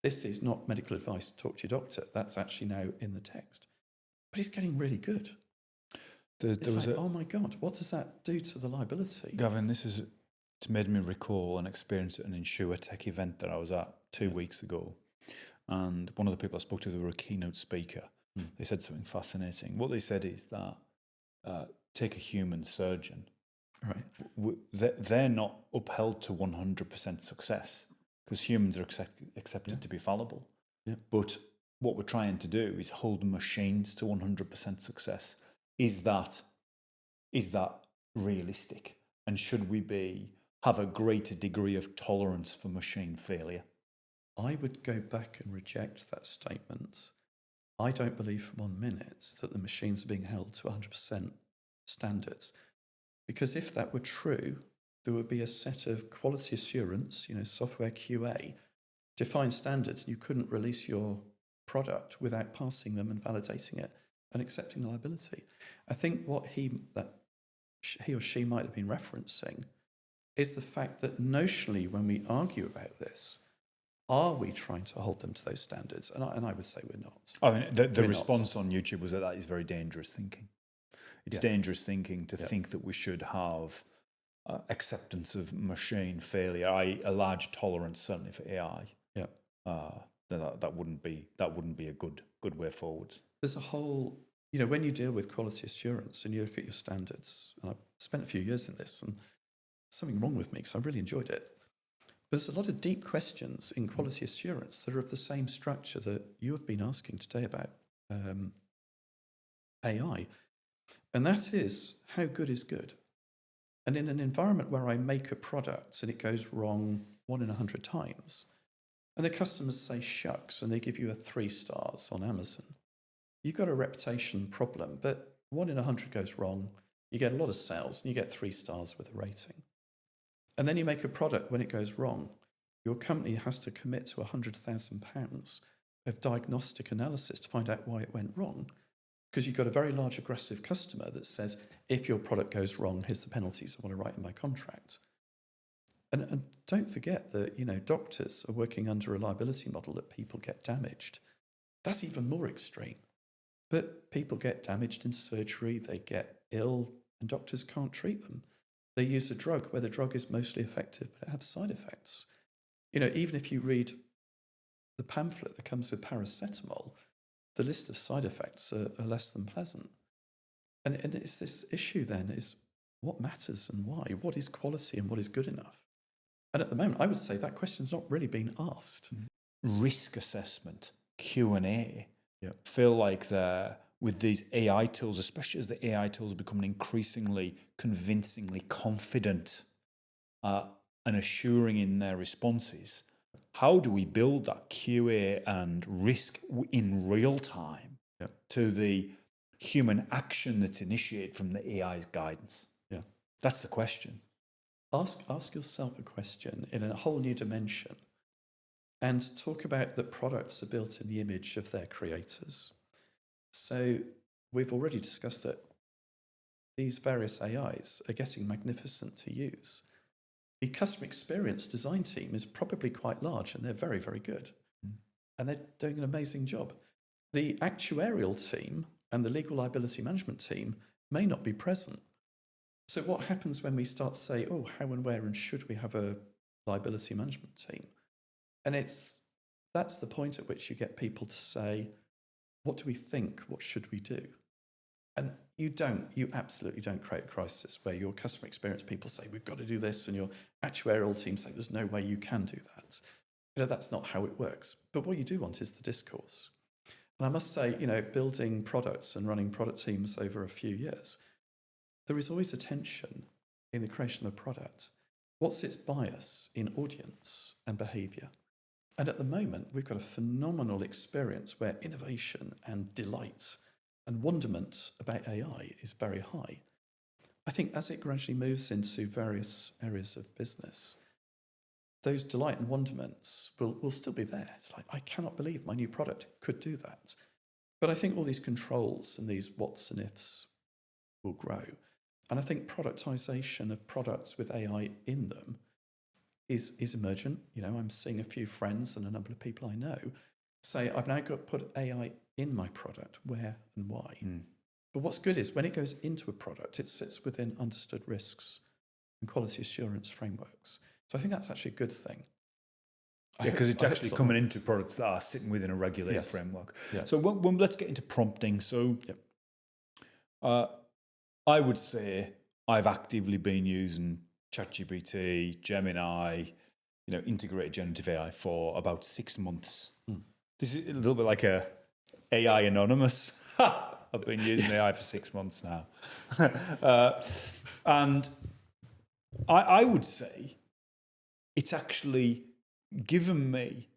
this is not medical advice, talk to your doctor. That's actually now in the text. But it's getting really good. oh my God, what does that do to the liability? Gavin, it's made me recall an experience at an InsurTech event that I was at 2 weeks ago. And one of the people I spoke to, they were a keynote speaker. They said something fascinating. What they said is that take a human surgeon. Right. They're not upheld to 100% success because humans are accepted to be fallible. Yeah. But what we're trying to do is hold machines to 100% success. Is that realistic? And should we have a greater degree of tolerance for machine failure? I would go back and reject that statement. I don't believe for 1 minute that the machines are being held to 100% standards. Because if that were true, there would be a set of quality assurance, software QA, defined standards, and you couldn't release your product without passing them and validating it and accepting the liability. I think what he or she might have been referencing is the fact that notionally, when we argue about this, are we trying to hold them to those standards? And I would say we're not. I mean, the response on YouTube was that is very dangerous thinking. It's dangerous thinking to think that we should have acceptance of machine failure, i.e. a large tolerance, certainly for AI. Yeah. That wouldn't be a good way forward. There's a whole, when you deal with quality assurance and you look at your standards, and I've spent a few years in this, and there's something wrong with me because I really enjoyed it. But there's a lot of deep questions in quality assurance that are of the same structure that you have been asking today about AI. And that is, how good is good? And in an environment where I make a product and it goes wrong 1 in 100 times, and the customers say shucks, and they give you a 3 stars on Amazon, you've got a reputation problem, but 1 in 100 goes wrong, you get a lot of sales, and you get 3 stars with a rating. And then you make a product when it goes wrong, your company has to commit to £100,000 of diagnostic analysis to find out why it went wrong, because you've got a very large aggressive customer that says, if your product goes wrong, here's the penalties I want to write in my contract. And don't forget that, doctors are working under a liability model that people get damaged. That's even more extreme. But people get damaged in surgery, they get ill, and doctors can't treat them. They use a drug where the drug is mostly effective, but it has side effects. Even if you read the pamphlet that comes with paracetamol, the list of side effects are less than pleasant. And it's this issue then is what matters and why? What is quality and what is good enough? And at the moment, I would say that question's not really been asked. Risk assessment, Q&A, feel like they're, with these AI tools, especially as the AI tools are becoming increasingly convincingly confident and assuring in their responses, how do we build that QA and risk in real time to the human action that's initiated from the AI's guidance? Yeah. That's the question. Ask yourself a question in a whole new dimension and talk about that products are built in the image of their creators. So we've already discussed that these various AIs are getting magnificent to use. The customer experience design team is probably quite large and they're very, very good. And they're doing an amazing job. The actuarial team and the legal liability management team may not be present. So what happens when we start to say, how and where and should we have a liability management team? And that's the point at which you get people to say, what do we think? What should we do? And you absolutely don't create a crisis where your customer experience people say, we've got to do this, and your actuarial team say, there's no way you can do that. That's not how it works. But what you do want is the discourse. And I must say, building products and running product teams over a few years, there is always a tension in the creation of a product. What's its bias in audience and behaviour? And at the moment, we've got a phenomenal experience where innovation and delight and wonderment about AI is very high. I think as it gradually moves into various areas of business, those delight and wonderments will still be there. It's like, I cannot believe my new product could do that. But I think all these controls and these whats and ifs will grow. And I think productization of products with AI in them is emergent. I'm seeing a few friends and a number of people I know say, I've now got to put AI in my product. Where and why? But what's good is when it goes into a product, it sits within understood risks and quality assurance frameworks. So I think that's actually a good thing. Yeah, because it's actually coming into products that are sitting within a regulated framework. Yeah. So when let's get into prompting. So I would say I've actively been using ChatGPT, Gemini, integrated generative AI for about 6 months. This is a little bit like a AI anonymous. I've been using AI for 6 months now. And I would say it's actually given me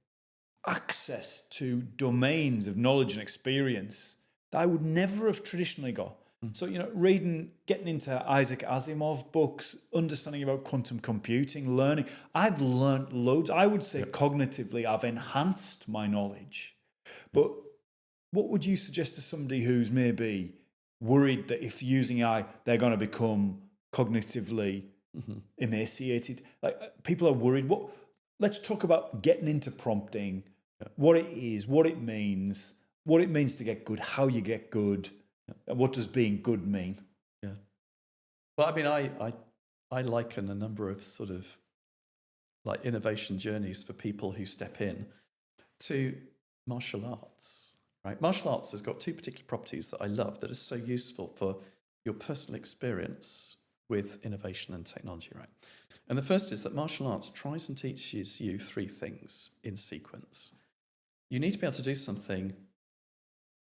access to domains of knowledge and experience that I would never have traditionally got. So, getting into Isaac Asimov books, understanding about quantum computing, learning. I've learned loads. I would say cognitively I've enhanced my knowledge. But what would you suggest to somebody who's maybe worried that if using AI, they're going to become cognitively emaciated? Like, people are worried. Let's talk about getting into prompting, what it is, what it means to get good, how you get good. What does being good mean? Yeah. Well, I mean, I liken a number of sort of like innovation journeys for people who step in to martial arts, right? Martial arts has got two particular properties that I love that are so useful for your personal experience with innovation and technology, right? And the first is that martial arts tries and teaches you three things in sequence. You need to be able to do something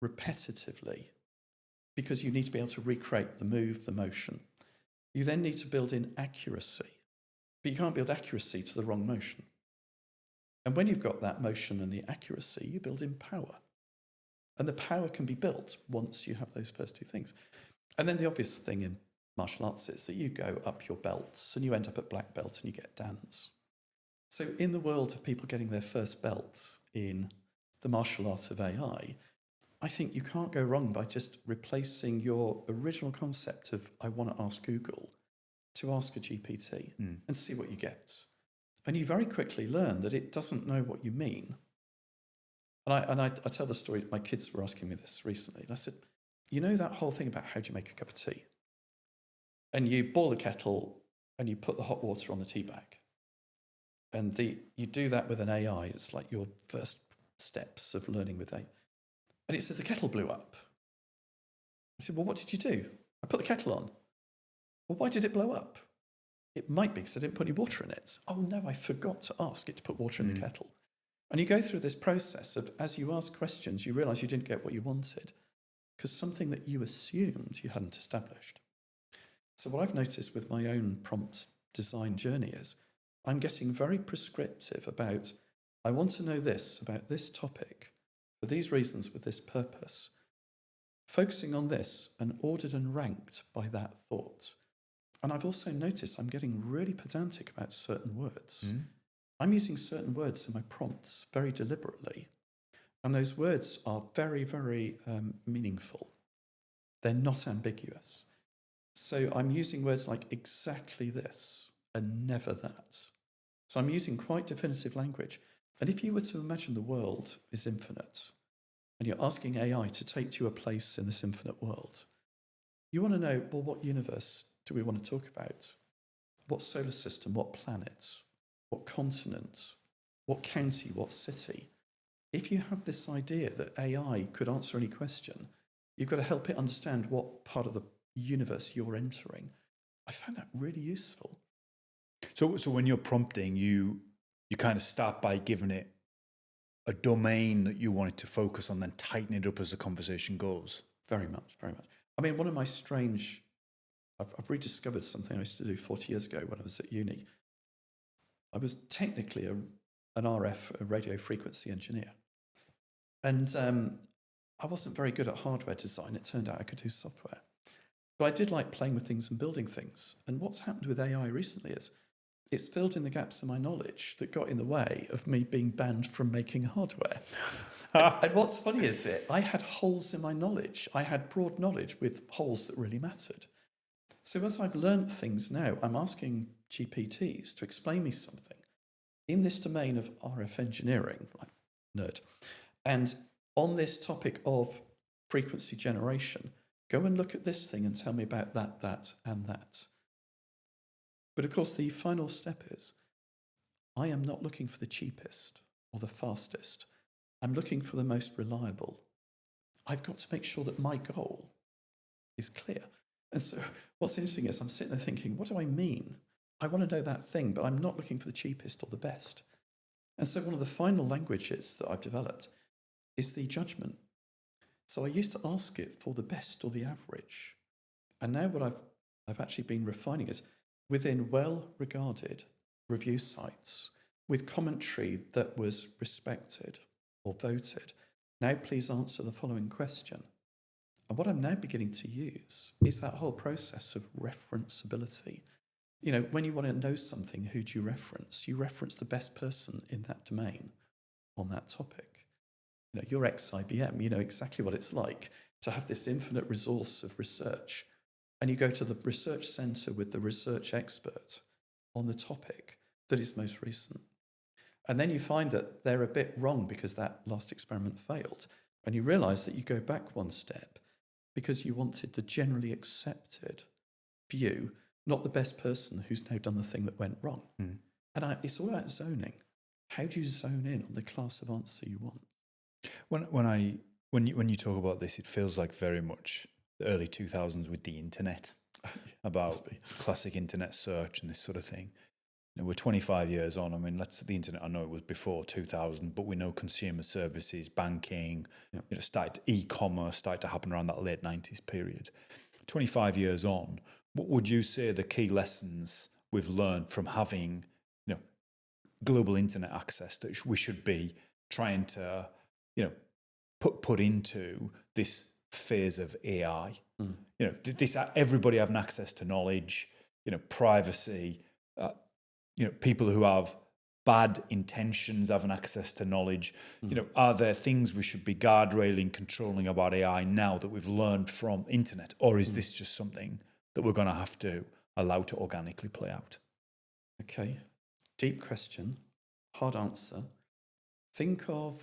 repetitively, because you need to be able to recreate the move, the motion. You then need to build in accuracy, but you can't build accuracy to the wrong motion. And when you've got that motion and the accuracy, you build in power. And the power can be built once you have those first two things. And then the obvious thing in martial arts is that you go up your belts and you end up at black belt and you get dans. So in the world of people getting their first belt in the martial art of AI, I think you can't go wrong by just replacing your original concept of I want to ask Google to ask a GPT and see what you get. And you very quickly learn that it doesn't know what you mean. And I tell the story, my kids were asking me this recently, and I said, you know that whole thing about how do you make a cup of tea? And you boil the kettle and you put the hot water on the tea bag. And you do that with an AI. It's like your first steps of learning with AI. And it says the kettle blew up. I said, well, what did you do? I put the kettle on. Well, why did it blow up? It might be because I didn't put any water in it. Oh, no, I forgot to ask it to put water in the kettle. And you go through this process of, as you ask questions, you realise you didn't get what you wanted because something that you assumed you hadn't established. So what I've noticed with my own prompt design journey is I'm getting very prescriptive about, I want to know this about this topic for these reasons with this purpose, focusing on this and ordered and ranked by that thought. And I've also noticed I'm getting really pedantic about certain words. I'm using certain words in my prompts very deliberately. And those words are very, very meaningful. They're not ambiguous. So I'm using words like exactly this and never that. So I'm using quite definitive language. And if you were to imagine the world is infinite and you're asking AI to take you a place in this infinite world, you want to know, well, what universe do we want to talk about? What solar system, what planet, what continent, what county, what city? If you have this idea that AI could answer any question, you've got to help it understand what part of the universe you're entering. I found that really useful. So when you're prompting, you kind of start by giving it a domain that you want it to focus on, then tighten it up as the conversation goes. Very much, very much. I mean, one of my strange, I've rediscovered something I used to do 40 years ago when I was at uni. I was technically an RF, a radio frequency engineer. And I wasn't very good at hardware design. It turned out I could do software. But I did like playing with things and building things. And what's happened with AI recently is it's filled in the gaps in my knowledge that got in the way of me being banned from making hardware. and what's funny is I had holes in my knowledge. I had broad knowledge with holes that really mattered. So as I've learned things now, I'm asking GPTs to explain me something in this domain of RF engineering, like nerd, and on this topic of frequency generation, Go and look at this thing and tell me about that, that, and that. But of course, the final step is, I am not looking for the cheapest or the fastest. I'm looking for the most reliable. I've got to make sure that my goal is clear. And so what's interesting is I'm sitting there thinking, what do I mean? I want to know that thing, but I'm not looking for the cheapest or the best. And so one of the final languages that I've developed is the judgment. So I used to ask it for the best or the average. And now what I've actually been refining is within well-regarded review sites with commentary that was respected or voted, now please answer the following question. And what I'm now beginning to use is that whole process of referenceability. You know, when you want to know something, who do you reference? You reference the best person in that domain on that topic. You know, you're ex-IBM, you know exactly what it's like to have this infinite resource of research. And you go to the research center with the research expert on the topic that is most recent. And then you find that they're a bit wrong because that last experiment failed. And you realize that you go back one step because you wanted the generally accepted view, not the best person who's now done the thing that went wrong. Mm. And it's all about zoning. How do you zone in on the class of answer you want? When you talk about this, it feels like very much the early 2000s with the internet, about classic internet search and this sort of thing. You know, we're 25 years on. I mean, the internet, I know it was before 2000, but we know consumer services, banking, e-commerce started to happen around that late 90s period. 25 years on, what would you say the key lessons we've learned from having, global internet access that we should be trying to, put into this phase of AI? This everybody having access to knowledge, privacy, people who have bad intentions having access to knowledge. Are there things we should be guardrailing, controlling about AI now that we've learned from internet? Or is this just something that we're going to have to allow to organically play out? Okay, deep question, hard answer. Think of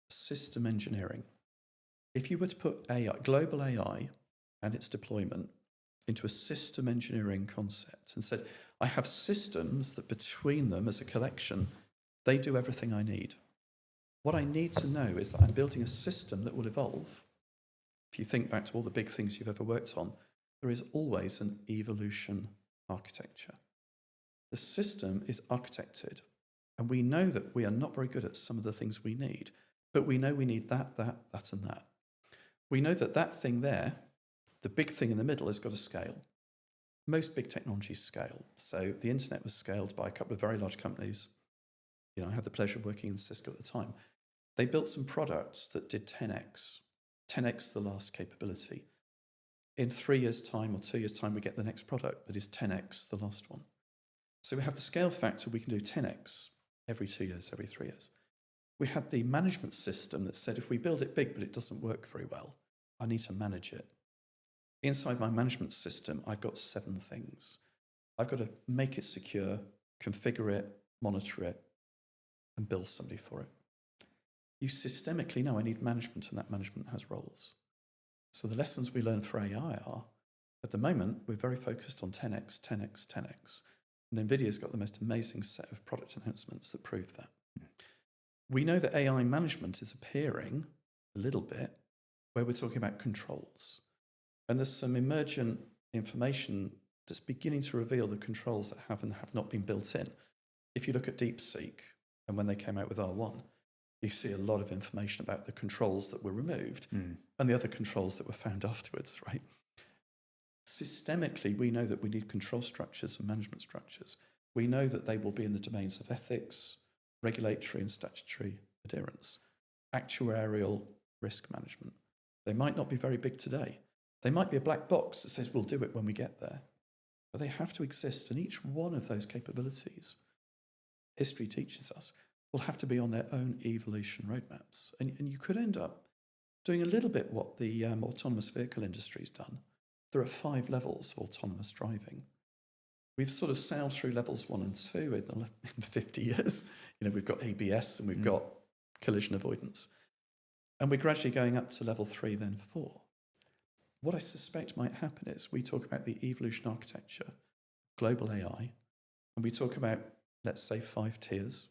system engineering. If you were to put AI, global AI and its deployment into a system engineering concept and said, I have systems that between them as a collection, they do everything I need. What I need to know is that I'm building a system that will evolve. If you think back to all the big things you've ever worked on, there is always an evolution architecture. The system is architected, and we know that we are not very good at some of the things we need, but we know we need that, and that. We know that that thing there, the big thing in the middle, has got to scale. Most big technologies scale. So the internet was scaled by a couple of very large companies. I had the pleasure of working in Cisco at the time. They built some products that did 10x the last capability. In 3 years' time or 2 years' time, we get the next product that is 10x the last one. So we have the scale factor, we can do 10x every 2 years, every 3 years. We had the management system that said, if we build it big but it doesn't work very well, I need to manage it. Inside my management system, I've got 7 things. I've got to make it secure, configure it, monitor it, and bill somebody for it. You systemically know I need management, and that management has roles. So the lessons we learn for AI are, at the moment, we're very focused on 10x, 10x, 10x. And NVIDIA's got the most amazing set of product announcements that prove that. We know that AI management is appearing a little bit where we're talking about controls. And there's some emergent information that's beginning to reveal the controls that have and have not been built in. If you look at DeepSeek, and when they came out with R1, you see a lot of information about the controls that were removed and the other controls that were found afterwards, right? Systemically, we know that we need control structures and management structures. We know that they will be in the domains of ethics, regulatory and statutory adherence, actuarial risk management. They might not be very big today. They might be a black box that says we'll do it when we get there. But they have to exist, and each one of those capabilities, history teaches us, will have to be on their own evolution roadmaps. And you could end up doing a little bit what the autonomous vehicle industry's done. There are 5 levels of autonomous driving. We've sort of sailed through levels 1 and 2 in 50 years. We've got ABS and we've got collision avoidance. And we're gradually going up to level 3, then 4. what I suspect might happen is we talk about the evolution architecture, global AI, and we talk about, let's say, 5 tiers.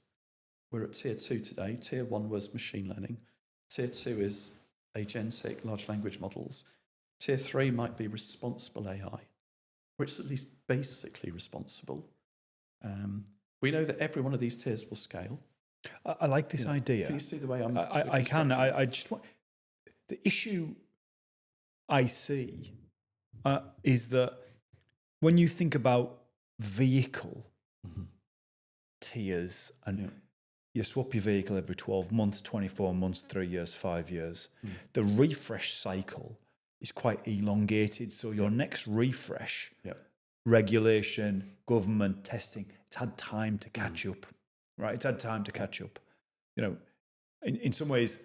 We're at tier 2 today. Tier 1 was machine learning. Tier 2 is agentic, large language models. Tier 3 might be responsible AI, which is at least basically responsible. We know that every one of these tiers will scale. I like this idea. Can you see the way I'm I can. I just want... The issue I see is that when you think about vehicle tiers and you swap your vehicle every 12 months, 24 months, 3 years, 5 years, the refresh cycle is quite elongated. So your next refresh, regulation, government, testing, it's had time to catch up, right? It's had time to catch up. You know, in some ways,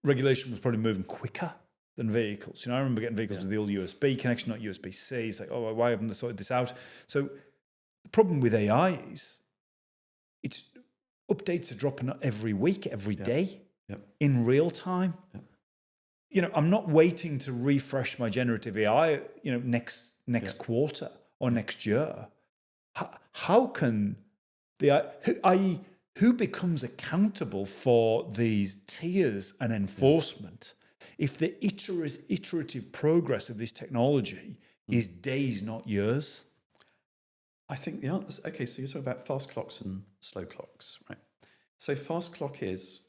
regulation was probably moving quicker than vehicles. You know, I remember getting vehicles with the old USB connection, not USB-C. It's like, oh, why haven't they sorted this out? So the problem with AI is it's updates are dropping every week, every day, in real time. You know, I'm not waiting to refresh my generative AI, you know, next quarter or next year. How can i.e., who becomes accountable for these tiers and enforcement if the iterative progress of this technology is days, not years? I think the answer... Okay, so you're talking about fast clocks and slow clocks, right? So fast clock is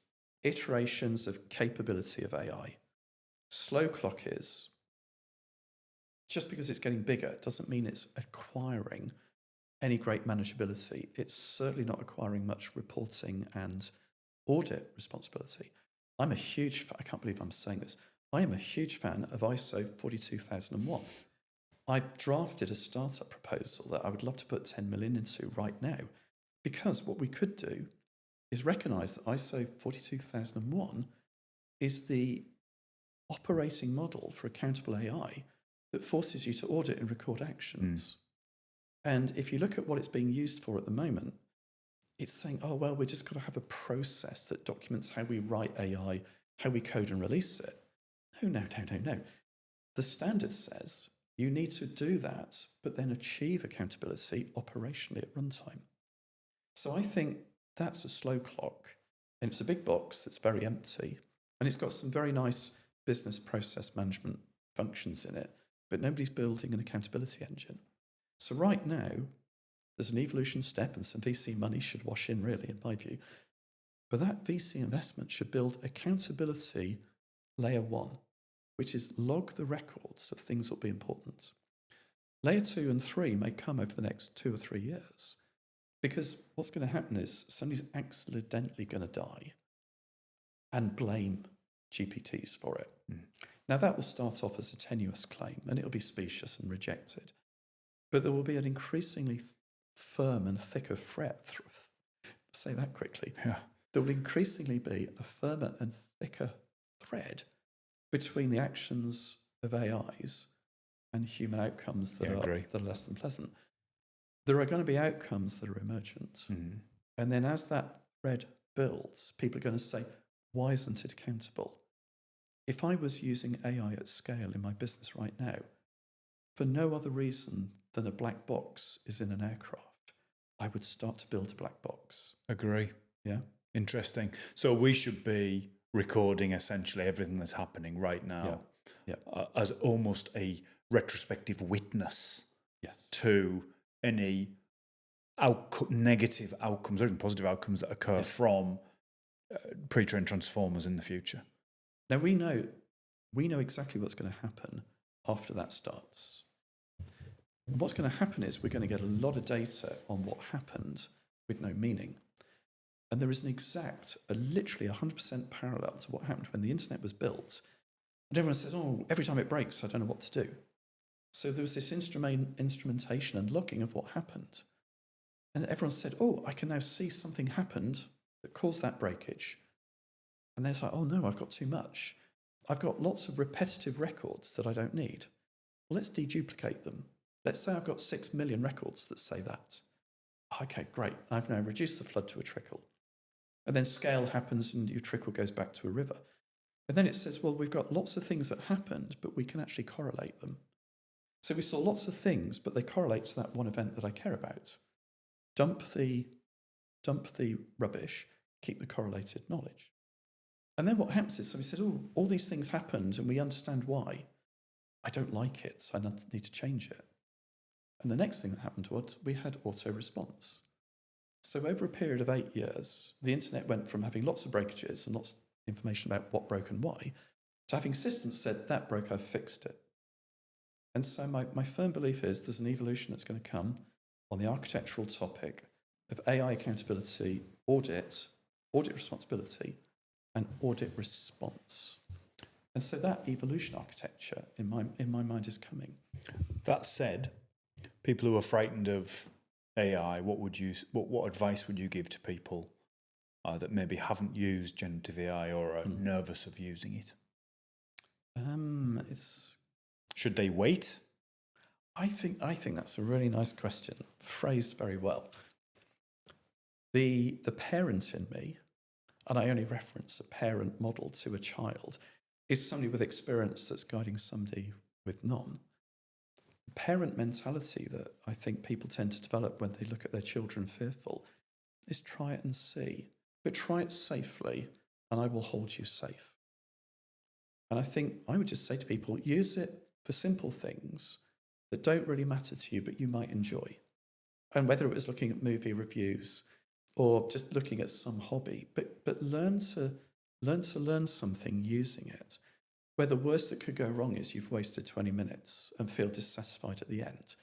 iterations of capability of AI. Slow clock is, just because it's getting bigger doesn't mean it's acquiring any great manageability. It's certainly not acquiring much reporting and audit responsibility. I'm a huge fan, I can't believe I'm saying this, I am a huge fan of ISO 42001. I drafted a startup proposal that I would love to put 10 million into right now, because what we could do is recognise that ISO 42001 is the operating model for accountable AI that forces you to audit and record actions. And if you look at what it's being used for at the moment, it's saying, oh, well, we're just going to have a process that documents how we write AI, how we code and release it. No. The standard says you need to do that, but then achieve accountability operationally at runtime. So I think that's a slow clock, and it's a big box that's very empty, and it's got some very nice business process management functions in it, but nobody's building an accountability engine. So right now, there's an evolution step, and some VC money should wash in, really, in my view. But that VC investment should build accountability layer 1, which is log the records of things that will be important. Layer 2 and 3 may come over the next 2 or 3 years, because what's going to happen is somebody's accidentally going to die and blame GPTs for it. Now, that will start off as a tenuous claim, and it'll be specious and rejected. But there will be an increasingly firm and thicker say that quickly. There will increasingly be a firmer and thicker thread between the actions of AIs and human outcomes that are less than pleasant. There are going to be outcomes that are emergent. And then as that thread builds, people are going to say, why isn't it accountable? If I was using AI at scale in my business right now, for no other reason than a black box is in an aircraft, I would start to build a black box. Agree. Yeah. Interesting. So we should be recording essentially everything that's happening right now as almost a retrospective witness to any negative outcomes or even positive outcomes that occur from pre-trained transformers in the future. Now, we know exactly what's going to happen after that starts. What's going to happen is we're going to get a lot of data on what happened with no meaning. And there is literally 100% parallel to what happened when the internet was built. And everyone says, oh, every time it breaks, I don't know what to do. So there was this instrumentation and logging of what happened. And everyone said, oh, I can now see something happened that caused that breakage. And then it's like, oh no, I've got too much. I've got lots of repetitive records that I don't need. Well, let's deduplicate them. Let's say I've got 6 million records that say that. Okay, great. I've now reduced the flood to a trickle. And then scale happens and your trickle goes back to a river. And then it says, well, we've got lots of things that happened, but we can actually correlate them. So we saw lots of things, but they correlate to that one event that I care about. Dump the rubbish, keep the correlated knowledge. And then what happens is, so we said, oh, all these things happened and we understand why. I don't like it, so I need to change it. And the next thing that happened was we had auto-response. So over a period of 8 years, the internet went from having lots of breakages and lots of information about what broke and why, to having systems said, that broke, I've fixed it. And so my firm belief is there's an evolution that's going to come on the architectural topic of AI accountability, audit responsibility, and audit response. And so that evolution architecture, in my mind, is coming. That said, people who are frightened of AI, what advice would you give to people that maybe haven't used generative AI or are nervous of using it? Should they wait? I think that's a really nice question, phrased very well. The parent in me, and I only reference a parent model to a child, is somebody with experience that's guiding somebody with none. The parent mentality that I think people tend to develop when they look at their children fearful is try it and see, but try it safely, and I will hold you safe. And I think I would just say to people, use it for simple things that don't really matter to you, but you might enjoy. And whether it was looking at movie reviews or just looking at some hobby, but learn something using it, where the worst that could go wrong is you've wasted 20 minutes and feel dissatisfied at the end.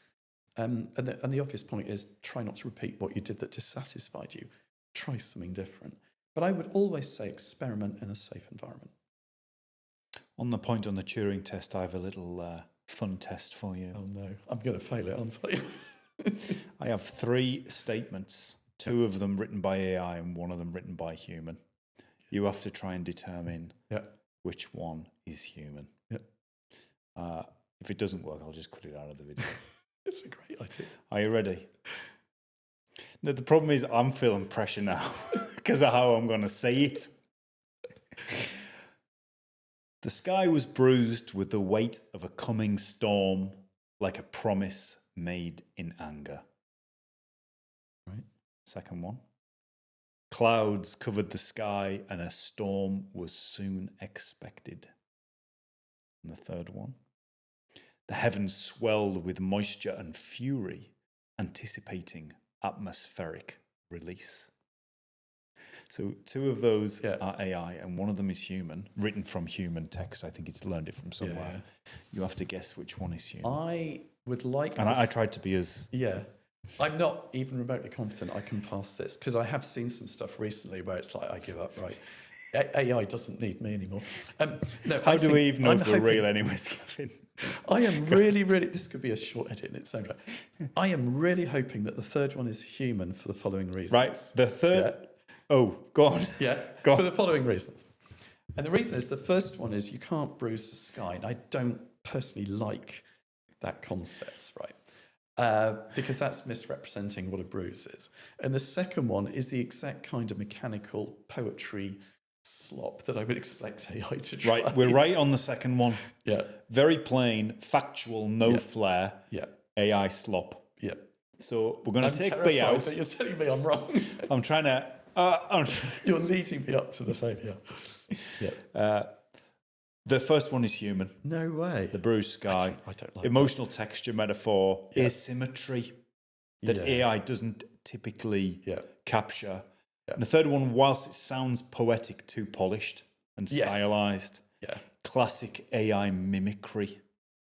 And the obvious point is try not to repeat what you did that dissatisfied you. Try something different. But I would always say experiment in a safe environment. On the point on the Turing test, I have a little fun test for you. Oh no, I'm going to fail it, aren't I? I have 3 statements, 2 of them written by AI and 1 of them written by human. You have to try and determine which one is human. If it doesn't work, I'll just cut it out of the video. It's a great idea. Are you ready? No, the problem is I'm feeling pressure now because of how I'm going to say it. The sky was bruised with the weight of a coming storm, like a promise made in anger. Right. Second one. Clouds covered the sky and a storm was soon expected. And the third one. The heavens swelled with moisture and fury, anticipating atmospheric release. So 2 of those are AI and 1 of them is human, written from human text. I think it's learned it from somewhere. You have to guess which one is human. I would like... And I tried to be as... Yeah. I'm not even remotely confident I can pass this, because I have seen some stuff recently where it's like, I give up, right? AI doesn't need me anymore. No, How do we even know if we're real anyways, Gavin? I am really, this could be a short edit in its own right. I am really hoping that the third one is human for the following reasons. Right, the third... Yeah. Oh, go on. Yeah, go on. For the following reasons. And the reason is, the first one is you can't bruise the sky. And I don't personally like that concept, right? Because that's misrepresenting what a bruise is. And the second one is the exact kind of mechanical poetry slop that I would expect AI to try. Right, we're right on the second one. Yeah. Very plain, factual, no flair. Yeah. AI slop. Yeah. So we're going to take B out. That you're telling me I'm wrong. I'm trying to... You're leading me up to the failure. Yeah. The first one is human. No way. The bruised sky. I don't like emotional texture metaphor. Asymmetry that AI doesn't typically capture. And the third one, whilst it sounds poetic, too polished and stylized. Yeah. Classic AI mimicry.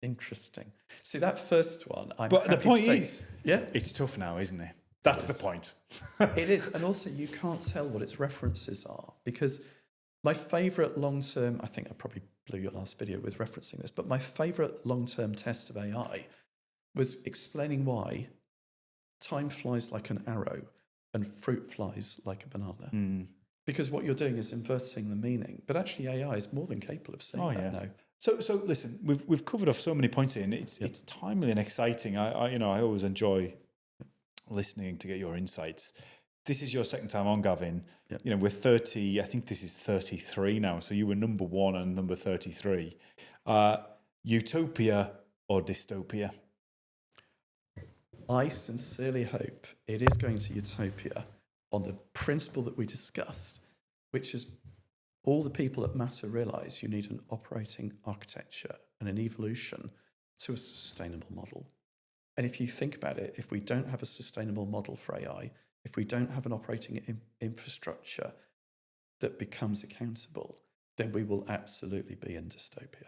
Interesting. See, that first one, But the point is, yeah, it's tough now, isn't it? That's the point. It is. And also, you can't tell what its references are, because my favourite long-term, I think I probably blew your last video with referencing this, but my favourite long-term test of AI was explaining why time flies like an arrow and fruit flies like a banana. Because what you're doing is inverting the meaning. But actually, AI is more than capable of saying that now. So listen, we've covered off so many points here, and it's timely and exciting. I always enjoy listening to get your insights. this is your second time on, Gavin. Yep. You know, we're 30, I think this is 33 now. So you were number 1 and number 33. Utopia or dystopia? I sincerely hope it is going to utopia on the principle that we discussed, which is all the people that matter realise you need an operating architecture and an evolution to a sustainable model. And if you think about it, if we don't have a sustainable model for AI, if we don't have an operating infrastructure that becomes accountable, then we will absolutely be in dystopia.